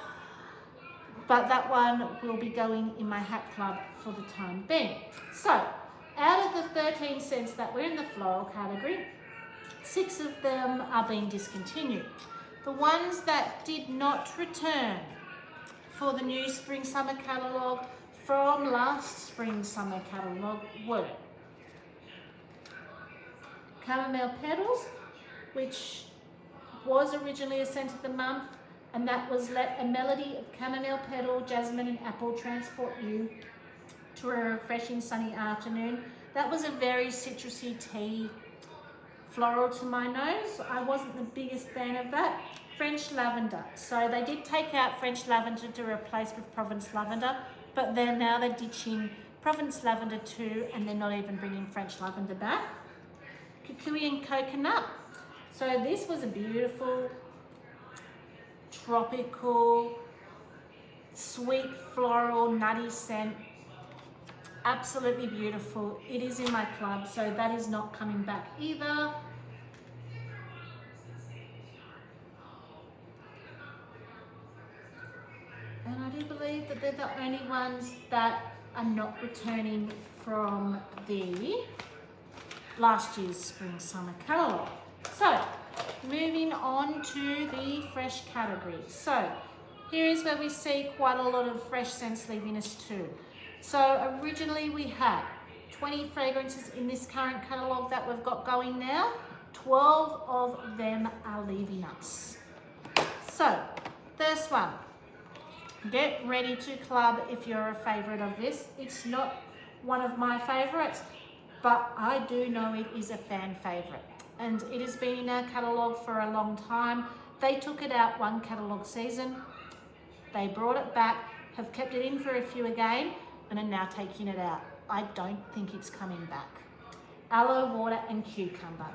But that one will be going in my hack club for the time being. So out of the 13 scents that were in the floral category, 6 of them are being discontinued. The ones that did not return for the new spring-summer catalogue from last spring-summer catalogue were Chamomile Petals, which was originally a scent of the month, and that was Let a Melody of Chamomile Petal, Jasmine and Apple Transport You to a refreshing sunny afternoon. That was a very citrusy tea floral to my nose. I wasn't the biggest fan of that. French Lavender. So they did take out French Lavender to replace with Provence Lavender, but then now they're ditching Provence Lavender too, and they're not even bringing French Lavender back. Kukui and Coconut. So this was a beautiful, tropical, sweet, floral, nutty scent. Absolutely beautiful. It is in my club, so that is not coming back either. And I do believe that they're the only ones that are not returning from the last year's spring-summer catalogue. So, moving on to the fresh category. So, here is where we see quite a lot of fresh scents leaving us too. So, originally we had 20 fragrances in this current catalogue that we've got going now. 12 of them are leaving us. So, first one. Get ready to club if you're a favourite of this. It's not one of my favourites, but I do know it is a fan favourite. And it has been in our catalogue for a long time. They took it out one catalogue season. They brought it back, have kept it in for a few again, and are now taking it out. I don't think it's coming back. Aloe water and cucumber.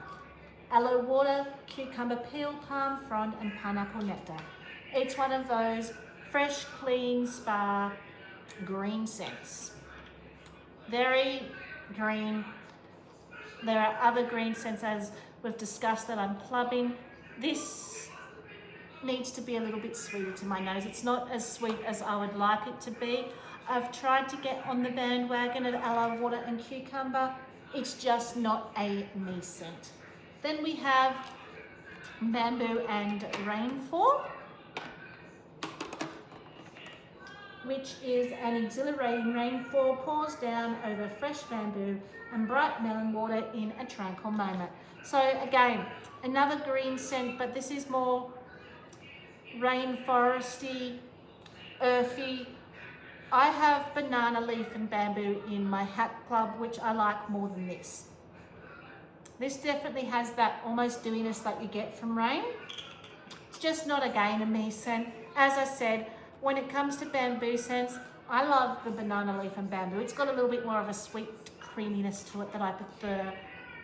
Aloe water, cucumber peel, palm frond, and pineapple nectar. It's one of those fresh, clean, spa, green scents. Very green. There are other green scents, as we've discussed, that I'm clubbing. This needs to be a little bit sweeter to my nose. It's not as sweet as I would like it to be. I've tried to get on the bandwagon of aloe water and cucumber. It's just not a me scent. Then we have bamboo and rainfall, which is an exhilarating rainfall pours down over fresh bamboo and bright melon water in a tranquil moment. So again, another green scent, but this is more rainforesty, earthy. I have banana leaf and bamboo in my hat club, which I like more than this. This definitely has that almost dewiness that you get from rain. It's just not, again, a me scent. As I said, when it comes to bamboo scents, I love the banana leaf and bamboo. It's got a little bit more of a sweet creaminess to it that I prefer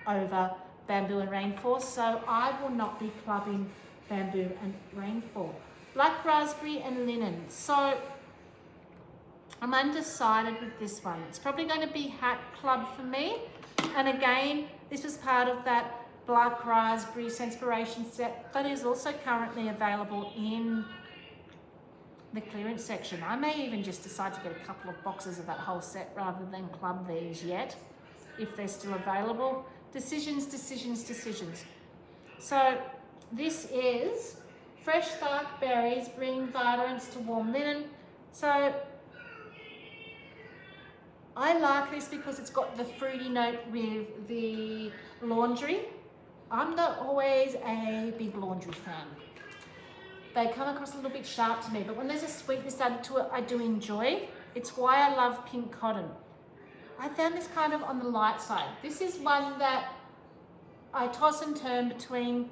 over bamboo and rainfall. So I will not be clubbing bamboo and rainfall. Black raspberry and linen. So I'm undecided with this one. It's probably going to be hat club for me. And again, this was part of that black raspberry Scentsiration set that is also currently available in the clearance section. I may even just decide to get a couple of boxes of that whole set rather than club these yet, if they're still available. Decisions, decisions, decisions. So this is fresh dark berries bring vibrance to warm linen. So I like this because it's got the fruity note with the laundry. I'm not always a big laundry fan. they come across a little bit sharp to me, but when there's a sweetness added to it, I do enjoy. It's why I love pink cotton. I found this kind of on the light side. This is one that I toss and turn between,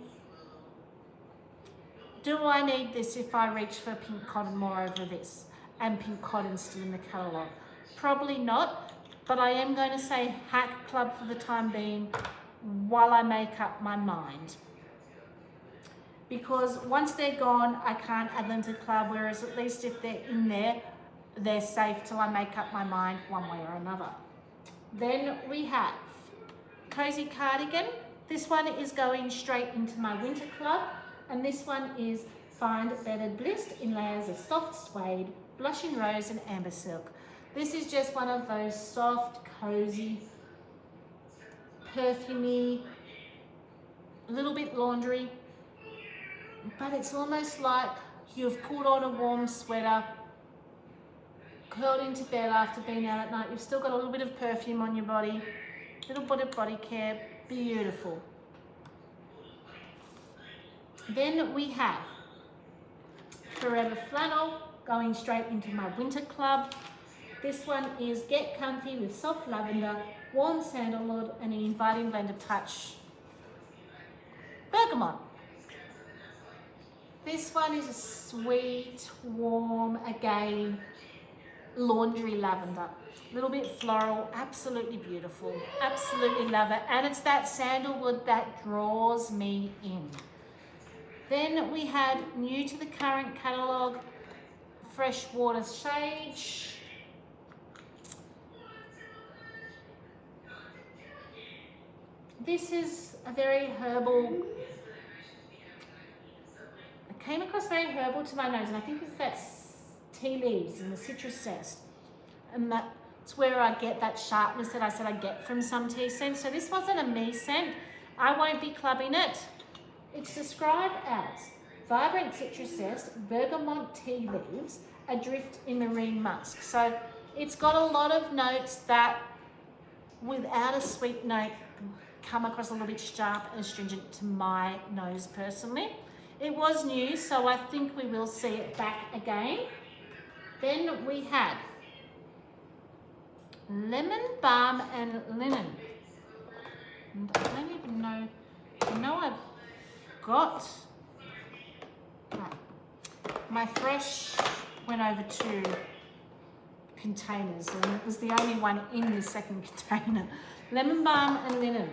do I need this if I reach for pink cotton more over this and pink cotton still in the catalogue? Probably not, but I am going to say Hack Club for the time being while I make up my mind. Because once they're gone, I can't add them to club, whereas at least if they're in there, they're safe till I make up my mind one way or another. Then we have Cozy Cardigan. This one is going straight into my winter club, and this one is Find Bedded Bliss in layers of soft suede, blushing rose and amber silk. This is just one of those soft, cozy, perfumey, a little bit laundry, but it's almost like you've pulled on a warm sweater, curled into bed after being out at night. You've still got a little bit of perfume on your body, little bit of body care, beautiful. Then we have Forever Flannel going straight into my winter club. This one is Get Comfy with soft lavender, warm sandalwood and an inviting blend of touch bergamot. This one is a sweet, warm, again, laundry lavender. A little bit floral, absolutely beautiful. Absolutely love it. And it's that sandalwood that draws me in. Then we had new to the current catalogue, Freshwater Sage. This is a very herbal, it came across very herbal to my nose, and I think it's that tea leaves and the citrus zest. And that's where I get that sharpness that I said I get from some tea scents. So this wasn't a me scent. I won't be clubbing it. It's described as vibrant citrus zest, bergamot tea leaves, adrift in marine musk. So it's got a lot of notes that, without a sweet note, come across a little bit sharp and astringent to my nose personally. It was new, so I think we will see it back again. Then we had Lemon Balm and Linen. And I don't even know, I know I've got, my fresh went over 2 containers and it was the only one in the second container. Lemon Balm and Linen.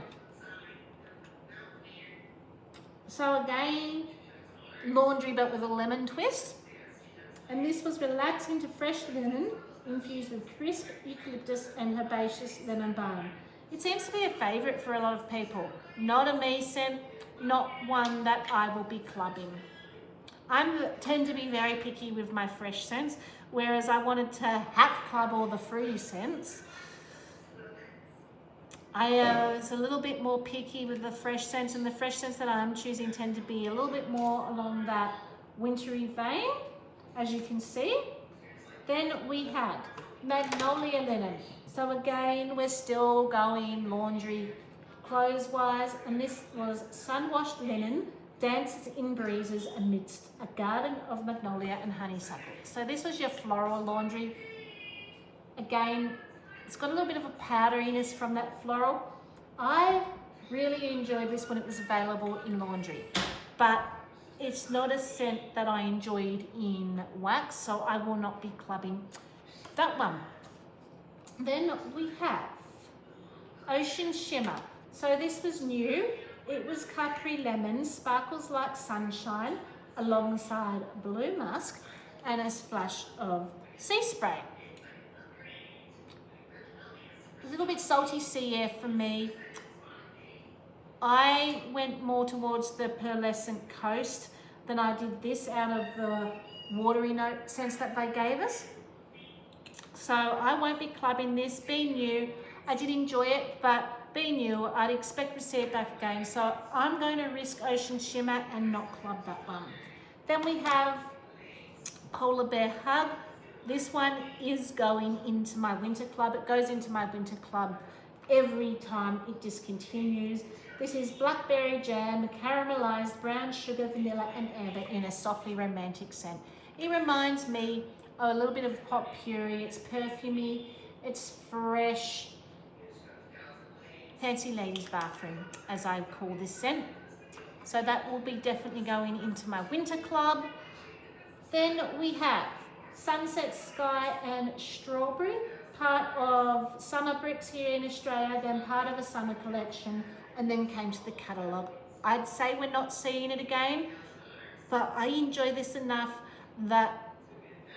So again, laundry but with a lemon twist. And this was relaxing to fresh linen infused with crisp eucalyptus and herbaceous lemon balm. It seems to be a favourite for a lot of people. Not a me scent, not one that I will be clubbing. I tend to be very picky with my fresh scents, whereas I wanted to hack club all the fruity scents. I was a little bit more picky with the fresh scents, and the fresh scents that I'm choosing tend to be a little bit more along that wintry vein, as you can see. Then we had Magnolia Linen. So again, we're still going laundry clothes-wise, and this was sun-washed linen, dances in breezes amidst a garden of magnolia and honeysuckle. So this was your floral laundry. Again, it's got a little bit of a powderiness from that floral. I really enjoyed this when it was available in laundry, but it's not a scent that I enjoyed in wax, so I will not be clubbing that one. Then we have Ocean Shimmer. So this was new. It was Capri Lemon, sparkles like sunshine, alongside blue musk and a splash of sea spray. A little bit salty sea air for me. I went more towards the pearlescent coast than I did this out of the watery note scents that they gave us. So I won't be clubbing this. Being new, I did enjoy it, but being new, I'd expect to see it back again. So I'm going to risk Ocean Shimmer and not club that one. Then we have Polar Bear Hug. This one is going into my winter club. It goes into my winter club every time it discontinues. This is blackberry jam, caramelized brown sugar, vanilla and amber in a softly romantic scent. It reminds me of a little bit of pot puree. It's perfumey, it's fresh. Fancy ladies bathroom, as I call this scent. So that will be definitely going into my winter club. Then we have Sunset Sky and Strawberry, part of Summer Bricks here in Australia, then part of a summer collection, and then came to the catalogue. I'd say we're not seeing it again, but I enjoy this enough that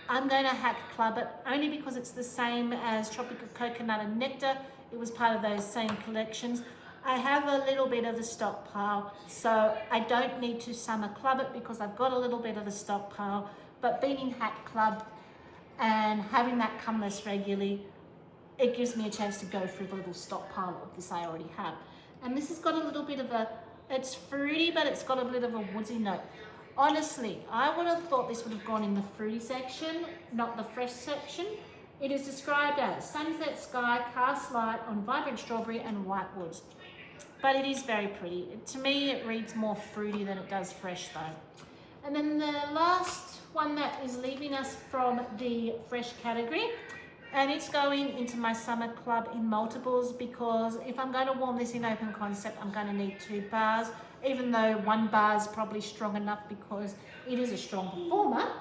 I'm going to hack club it, only because it's the same as Tropical Coconut and Nectar. It was part of those same collections. I have a little bit of a stockpile, so I don't need to summer club it because I've got a little bit of a stockpile. But being in Hack Club and having that come less regularly, it gives me a chance to go through the little stockpile of this I already have. And this has got a little bit of a, it's fruity, but it's got a bit of a woodsy note. Honestly, I would have thought this would have gone in the fruity section, not the fresh section. It is described as Sunset Sky, cast light on vibrant strawberry and white woods. But it is very pretty. To me, it reads more fruity than it does fresh though. And then the last one that is leaving us from the fresh category, and it's going into my summer club in multiples, because if I'm going to warm this in open concept, I'm going to need 2 bars, even though 1 bar is probably strong enough because it is a strong performer,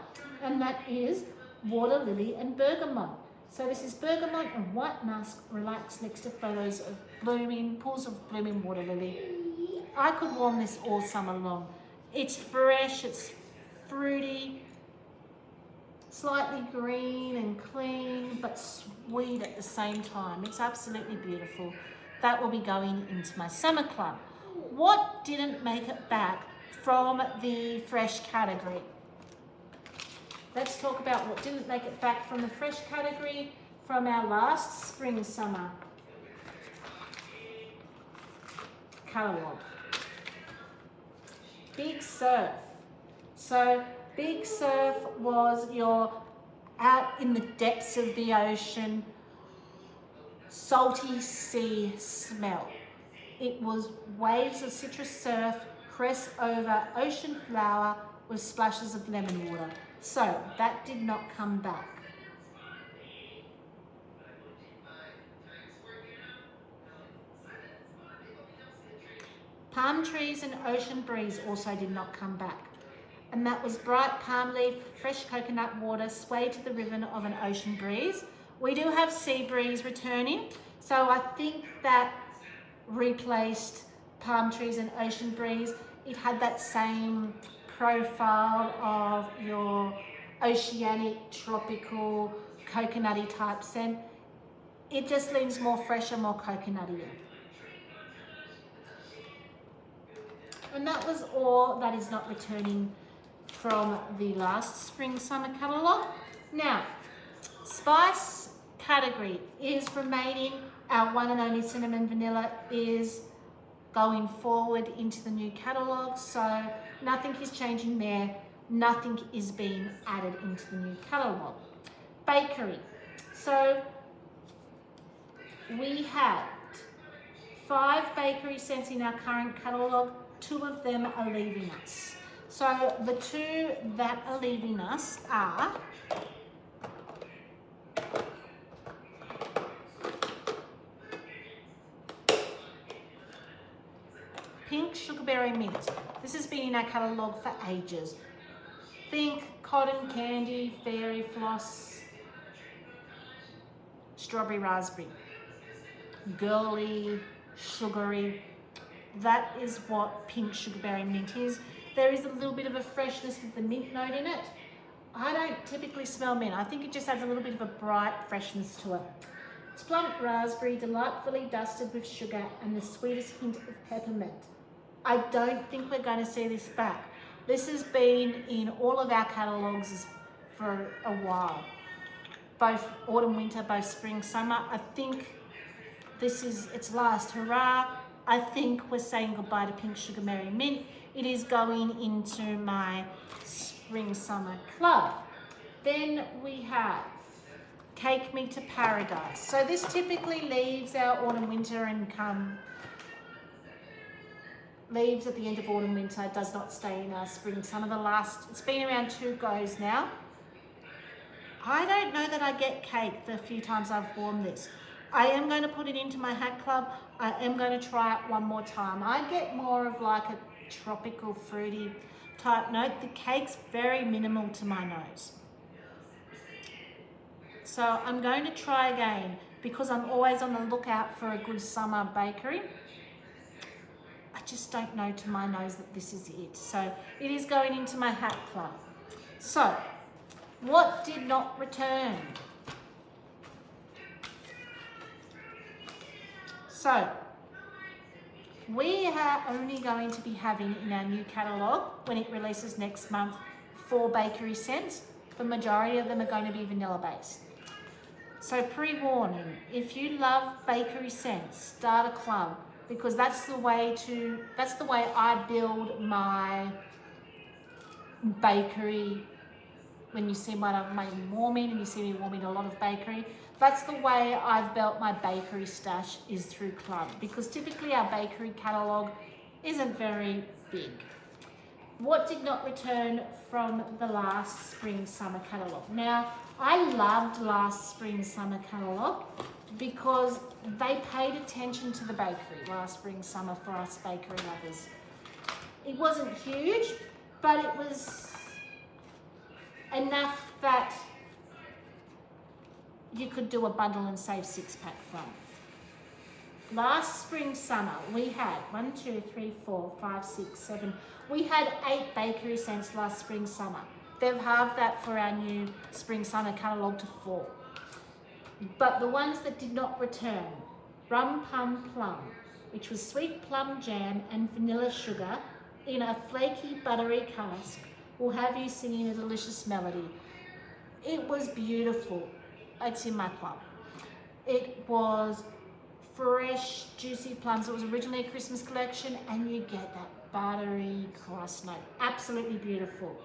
and that is Water Lily and Bergamot. So this is Bergamot and White Musk relaxed next to photos of blooming, pools of blooming water lily. I could warm this all summer long. It's fresh, it's fruity, slightly green and clean, but sweet at the same time. It's absolutely beautiful. That will be going into my summer club. What didn't make it back from the fresh category? Let's talk about what didn't make it back from the fresh category from our last spring-summer catalogue. Big Surf. So Big Surf was your out in the depths of the ocean, salty sea smell. It was waves of citrus surf pressed over ocean flower with splashes of lemon water. So that did not come back. Palm trees and ocean breeze also did not come back. And that was bright palm leaf, fresh coconut water swayed to the rhythm of an ocean breeze. We do have sea breeze returning, so I think that replaced palm trees and ocean breeze. It had that same profile of your oceanic, tropical, coconutty type scent. It just leans more fresh and more coconutty. And that was all that is not returning from the last spring-summer catalogue. Now, spice category is remaining. Our one and only cinnamon vanilla is going forward into the new catalogue, so nothing is changing there. Nothing is being added into the new catalogue. Bakery. So we had 5 bakery scents in our current catalogue. 2 of them are leaving us. So the 2 that are leaving us are Pink Sugarberry Mint. This has been in our catalogue for ages. Think cotton candy, fairy floss, strawberry raspberry. Girly, sugary. That is what Pink Sugarberry Mint is. There is a little bit of a freshness with the mint note in it. I don't typically smell mint. I think it just adds a little bit of a bright freshness to it. It's plump raspberry, delightfully dusted with sugar and the sweetest hint of peppermint. I don't think we're going to see this back. This has been in all of our catalogues for a while. Both autumn, winter, both spring, summer. I think this is its last hurrah. I think we're saying goodbye to Pink Sugarberry Mint. It is going into my spring-summer club. Then we have Cake Me to Paradise. So this typically leaves our autumn, winter and come leaves at the end of autumn, winter, does not stay in our spring, summer. It's been around 2 goes now. I don't know that I get cake the few times I've worn this. I am going to put it into my hat club. I am going to try it one more time. I get more of like a tropical fruity type note. The cake's very minimal to my nose. So I'm going to try again because I'm always on the lookout for a good summer bakery. I just don't know to my nose that this is it. So it is going into my hat club. So what did not return? So we are only going to be having in our new catalogue, when it releases next month, 4 bakery scents. The majority of them are going to be vanilla based. So pre-warning, if you love bakery scents, start a club, because that's the way I build my bakery. When you see what I've made warming and you see me warming a lot of bakery, that's the way I've built my bakery stash, is through club, because typically our bakery catalogue isn't very big. What did not return from the last spring summer catalogue? Now, I loved last spring summer catalogue because they paid attention to the bakery last spring summer for us bakery lovers. It wasn't huge, but it was enough that you could do a bundle and save 6-pack from. Last spring summer we had 1, 2, 3, 4, 5, 6, 7. We had 8 bakery scents last spring summer. They've halved that for our new spring summer catalogue to 4. But the ones that did not return, Rum Pum Plum, which was sweet plum jam and vanilla sugar in a flaky buttery cask, will have you singing a delicious melody. It was beautiful. It's in my club. It was fresh, juicy plums. It was originally a Christmas collection, and you get that buttery crust note. Absolutely beautiful.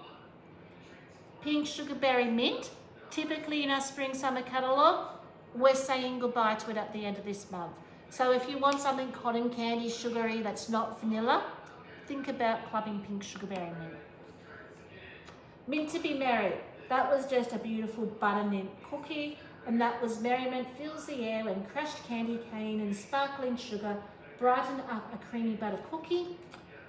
Pink Sugarberry Mint, typically in our spring summer catalogue, we're saying goodbye to it at the end of this month. So if you want something cotton candy sugary that's not vanilla, think about clubbing Pink Sugarberry Mint. Mint to be Merry, that was just a beautiful buttermint cookie, and that was merriment fills the air when crushed candy cane and sparkling sugar brighten up a creamy butter cookie,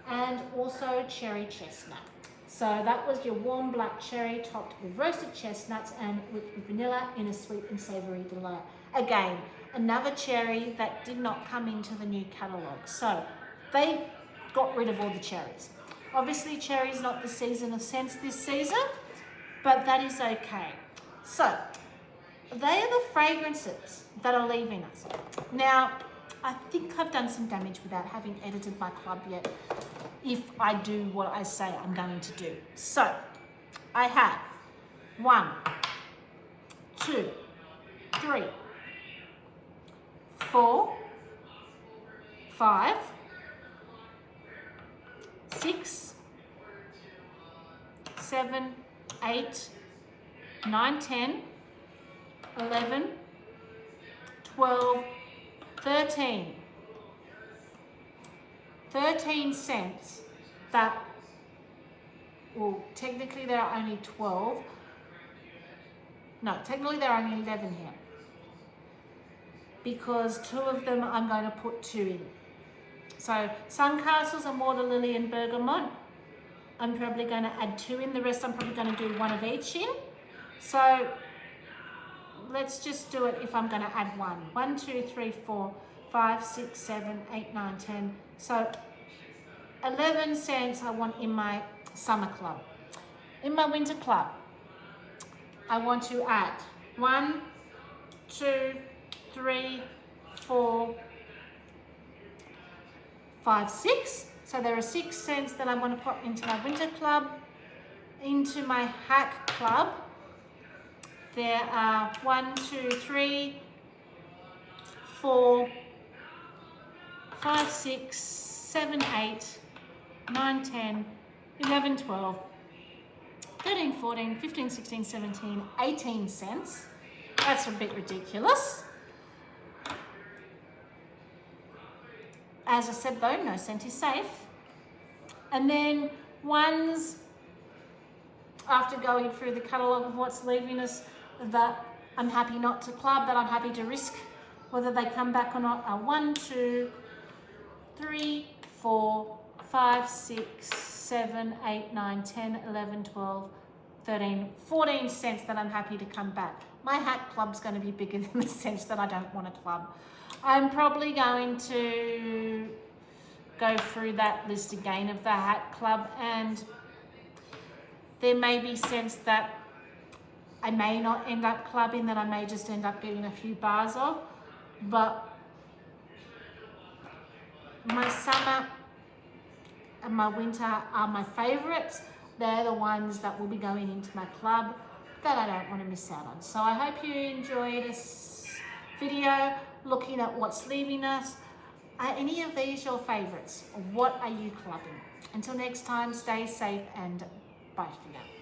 and also cherry chestnut. So that was your warm black cherry topped with roasted chestnuts and with vanilla in a sweet and savoury delight. Again, another cherry that did not come into the new catalogue. So they got rid of all the cherries. Obviously cherry's not the season of scents this season, but that is okay. So they are the fragrances that are leaving us. Now, I think I've done some damage without having edited my club yet, if I do what I say I'm going to do. So I have 1, 2, 3, 4, 5, 6, 7, 8, 9, 10, 11, 12, 13. 13 scents that, well, technically there are only 12. No, technically there are only 11 here, because 2 of them I'm going to put 2 in. So Suncastles and Water Lily and Bergamot, I'm probably going to add 2 in. The rest I'm probably going to do 1 of each in. So let's just do it if I'm going to add 1. 1, 2, 3, 4, 5, 6, 7, 8, 9, 10. So 11 scents I want in my summer club. In my winter club, I want to add 1, 2, 3, 4, 5, 6. So there are 6 scents that I want to put into my winter club. Into my hack club, there are 1, 2, 3, 4, 5, 6, 7, 8, 9, 10, 11, 12, 13, 14, 15, 16, 17, 18 cents. That's a bit ridiculous. As I said though, no scent is safe. And then ones, after going through the catalogue of what's leaving us, that I'm happy not to club, that I'm happy to risk whether they come back or not, are 1, 2, 3, 4, 5, 6, 7, 8, 9, 10, 11, 12, 13, 14 cents that I'm happy to come back. My hat club's going to be bigger than the cents that I don't want to club. I'm probably going to go through that list again of the hat club, and there may be cents that I may not end up clubbing, that I may just end up getting a few bars of, but my summer and my winter are my favourites. They're the ones that will be going into my club that I don't want to miss out on. So I hope you enjoyed this video looking at what's leaving us. Are any of these your favourites? What are you clubbing? Until next time, stay safe and bye for now.